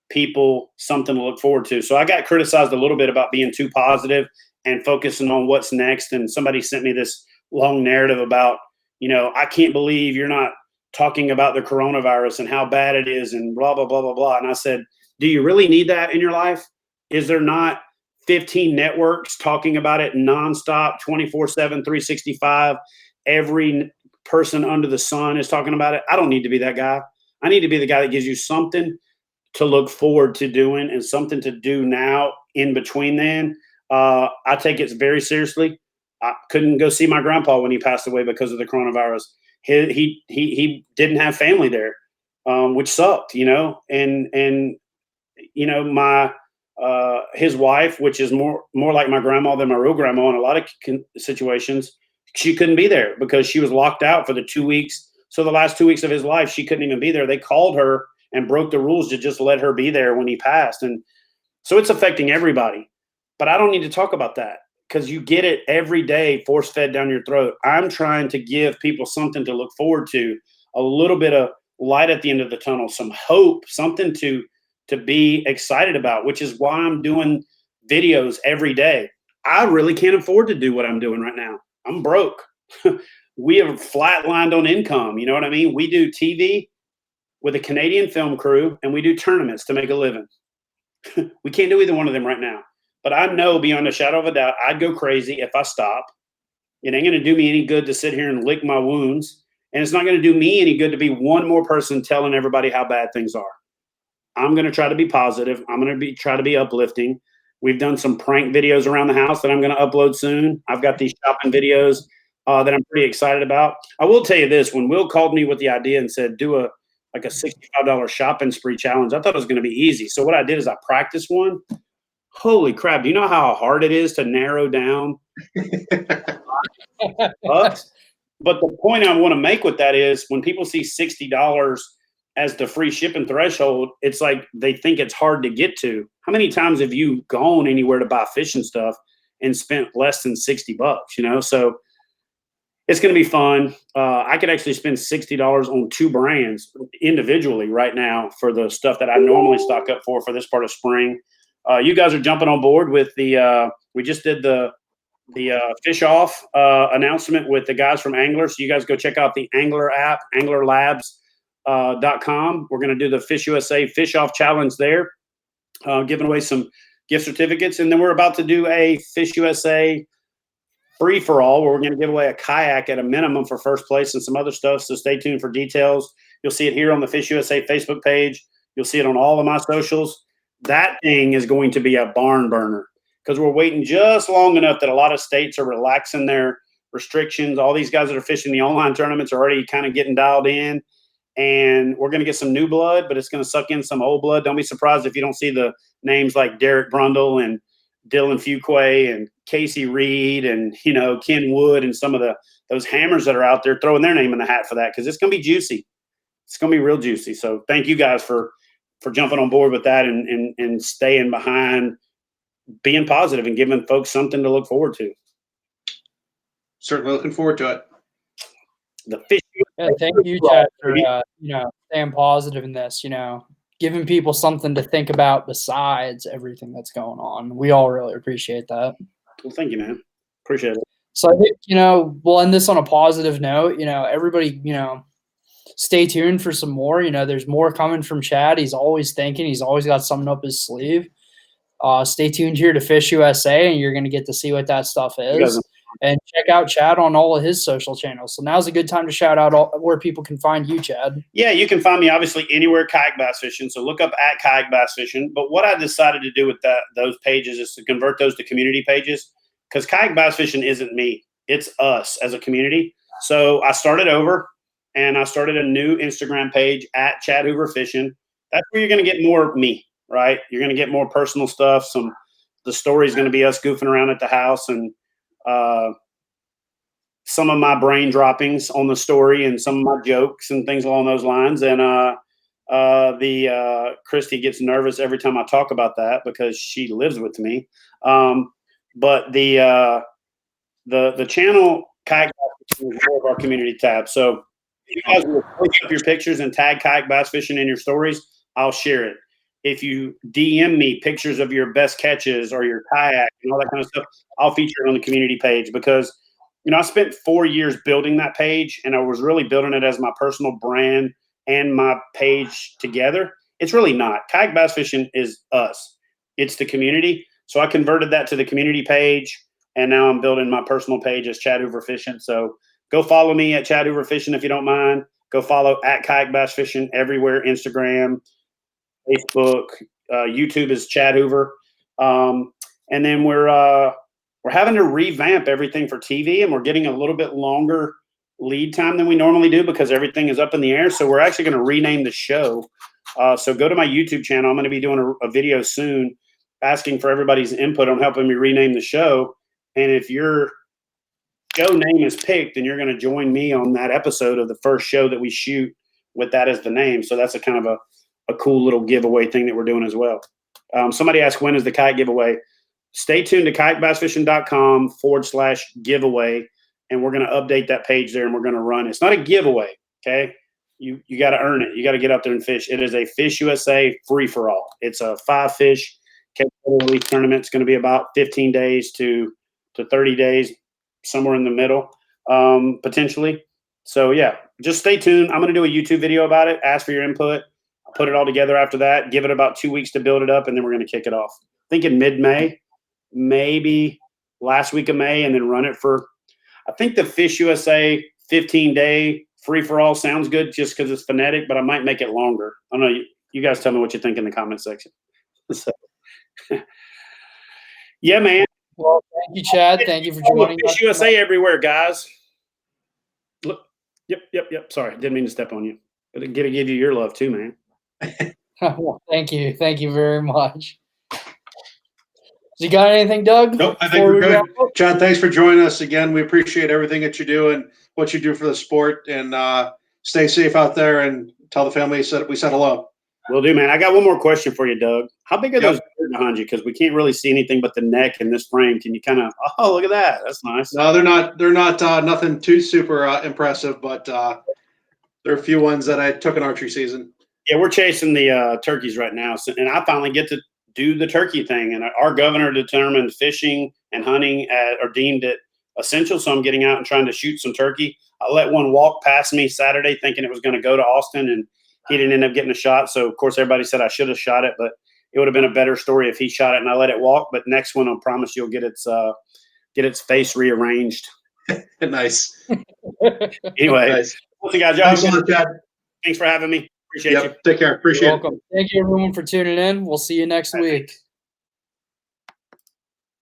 people something to look forward to. So I got criticized a little bit about being too positive and focusing on what's next. And somebody sent me this long narrative about, I can't believe you're not talking about the coronavirus and how bad it is and blah, blah, blah, blah, blah. And I said, do you really need that in your life? Is there not 15 networks talking about it nonstop, 24/7, 365? Every person under the sun is talking about it. I don't need to be that guy. I need to be the guy that gives you something to look forward to doing and something to do now in between then. I take it very seriously. I couldn't go see my grandpa when he passed away because of the coronavirus. He didn't have family there, which sucked, and my his wife, which is more like my grandma than my real grandma in a lot of situations, she couldn't be there because she was locked out for the 2 weeks. So the last 2 weeks of his life, she couldn't even be there. They called her and broke the rules to just let her be there when he passed. And so it's affecting everybody. But I don't need to talk about that because you get it every day, force fed down your throat. I'm trying to give people something to look forward to, a little bit of light at the end of the tunnel, some hope, something to be excited about, which is why I'm doing videos every day. I really can't afford to do what I'm doing right now. I'm broke. We have flatlined on income. You know what I mean? We do TV with a Canadian film crew, and we do tournaments to make a living. We can't do either one of them right now. But I know beyond a shadow of a doubt, I'd go crazy if I stop. It ain't going to do me any good to sit here and lick my wounds. And it's not going to do me any good to be one more person telling everybody how bad things are. I'm going to try to be positive. I'm going to try to be uplifting. We've done some prank videos around the house that I'm going to upload soon. I've got these shopping videos that I'm pretty excited about. I will tell you this. When Will called me with the idea and said, do a $65 shopping spree challenge, I thought it was going to be easy. So what I did is I practiced one. Holy crap. Do you know how hard it is to narrow down? But the point I want to make with that is when people see $60 as the free shipping threshold, it's like they think it's hard to get to. How many times have you gone anywhere to buy fishing stuff and spent less than $60, So it's going to be fun. I could actually spend $60 on 2 brands individually right now for the stuff that I normally stock up for this part of spring. You guys are jumping on board with we just did the fish off announcement with the guys from Angler. So you guys go check out the Angler app, anglerlabs.com. We're going to do the FishUSA Fish Off Challenge there, giving away some gift certificates. And then we're about to do a FishUSA free for all, where we're going to give away a kayak at a minimum for first place and some other stuff. So stay tuned for details. You'll see it here on the FishUSA Facebook page. You'll see it on all of my socials. That thing is going to be a barn burner, because we're waiting just long enough that a lot of states are relaxing their restrictions. All these guys that are fishing the online tournaments are already kind of getting dialed in, and we're going to get some new blood, but it's going to suck in some old blood. Don't be surprised if you don't see the names like Derek Brundle and Dylan Fuquay and Casey Reed and, Ken Wood and some of those hammers that are out there throwing their name in the hat for that, because it's going to be juicy. It's going to be real juicy. So thank you guys for jumping on board with that and staying behind, being positive and giving folks something to look forward to. Certainly looking forward to it. The fish. Yeah, thank you, Chad, for staying positive in this. Giving people something to think about besides everything that's going on. We all really appreciate that. Well, thank you, man. Appreciate it. So I think we'll end this on a positive note. Everybody, stay tuned for some more. There's more coming from Chad. He's always thinking. He's always got something up his sleeve. Stay tuned here to FishUSA, and you're going to get to see what that stuff is. And check out Chad on all of his social channels. So now's a good time to shout out where people can find you, Chad. Yeah, you can find me obviously anywhere kayak bass fishing. So look up at kayak bass fishing. But what I decided to do with those pages is to convert those to community pages, because kayak bass fishing isn't me. It's us as a community. So I started over, and I started a new Instagram page at Chad Hoover Fishing. That's where you're going to get more of me, right? You're going to get more personal stuff. The story is going to be us goofing around at the house, and some of my brain droppings on the story and some of my jokes and things along those lines. And Christy gets nervous every time I talk about that, because she lives with me. But the channel Kayak Bass Fishing is more of our community tab. So if you guys will post up your pictures and tag Kayak Bass Fishing in your stories, I'll share it. If you DM me pictures of your best catches or your kayak and all that kind of stuff, I'll feature it on the community page, because, I spent 4 years building that page, and I was really building it as my personal brand and my page together. It's really not. Kayak Bass Fishing is us. It's the community. So I converted that to the community page, and now I'm building my personal page as Chad Hoover Fishing. So go follow me at Chad Hoover Fishing if you don't mind. Go follow at Kayak Bass Fishing everywhere, Instagram, Facebook, YouTube is Chad Hoover. And then we're having to revamp everything for TV, and we're getting a little bit longer lead time than we normally do, because everything is up in the air. So we're actually going to rename the show. So go to my YouTube channel. I'm going to be doing a video soon asking for everybody's input on helping me rename the show. And if your show name is picked, then you're going to join me on that episode of the first show that we shoot with that as the name. So that's a kind of a cool little giveaway thing that we're doing as well. Somebody asked, when is the kayak giveaway? Stay tuned to kayakbassfishing.com/giveaway, and we're going to update that page there, and we're going to run. It's not a giveaway, okay? You got to earn it. You got to get out there and fish. It is a FishUSA free-for-all. It's a 5-fish release tournament. It's going to be about 15 days to 30 days, somewhere in the middle, potentially. So, yeah, just stay tuned. I'm going to do a YouTube video about it. Ask for your input. Put it all together after that, give it about 2 weeks to build it up, and then we're going to kick it off. Thinking mid-May, maybe last week of May, and then run it for, I think the FishUSA 15-day free-for-all sounds good just because it's phonetic, but I might make it longer. I don't know. You guys tell me what you think in the comment section. So, yeah, man. Well, thank you, Chad. Thank you for joining us. FishUSA everywhere, guys. Look. Yep. Sorry, didn't mean to step on you. But I got to give you your love too, man. Well, thank you very much. You got anything, Doug? Nope, I think we're good. Chad, thanks for joining us again. We appreciate everything that you do and what you do for the sport. And stay safe out there, and tell the family we said hello. Will do, man. I got one more question for you, Doug. How big are those behind you? Because we can't really see anything but the neck in this frame. Can you kind of? Oh, look at that. That's nice. No, they're not. They're not nothing too super impressive, but there are a few ones that I took in archery season. Yeah, we're chasing the turkeys right now, and I finally get to do the turkey thing. And our governor determined fishing and hunting are deemed it essential. So I'm getting out and trying to shoot some turkey. I let one walk past me Saturday thinking it was going to go to Austin, and he didn't end up getting a shot. So of course everybody said I should have shot it, but it would have been a better story if he shot it and I let it walk. But next one, I'll promise you'll get its face rearranged. Nice. Anyway, Nice. Listen, guys, Thanks a lot, Chad. Thanks for having me. Appreciate you. Take care. Appreciate You're welcome. Thank you, everyone, for tuning in. We'll see you next week.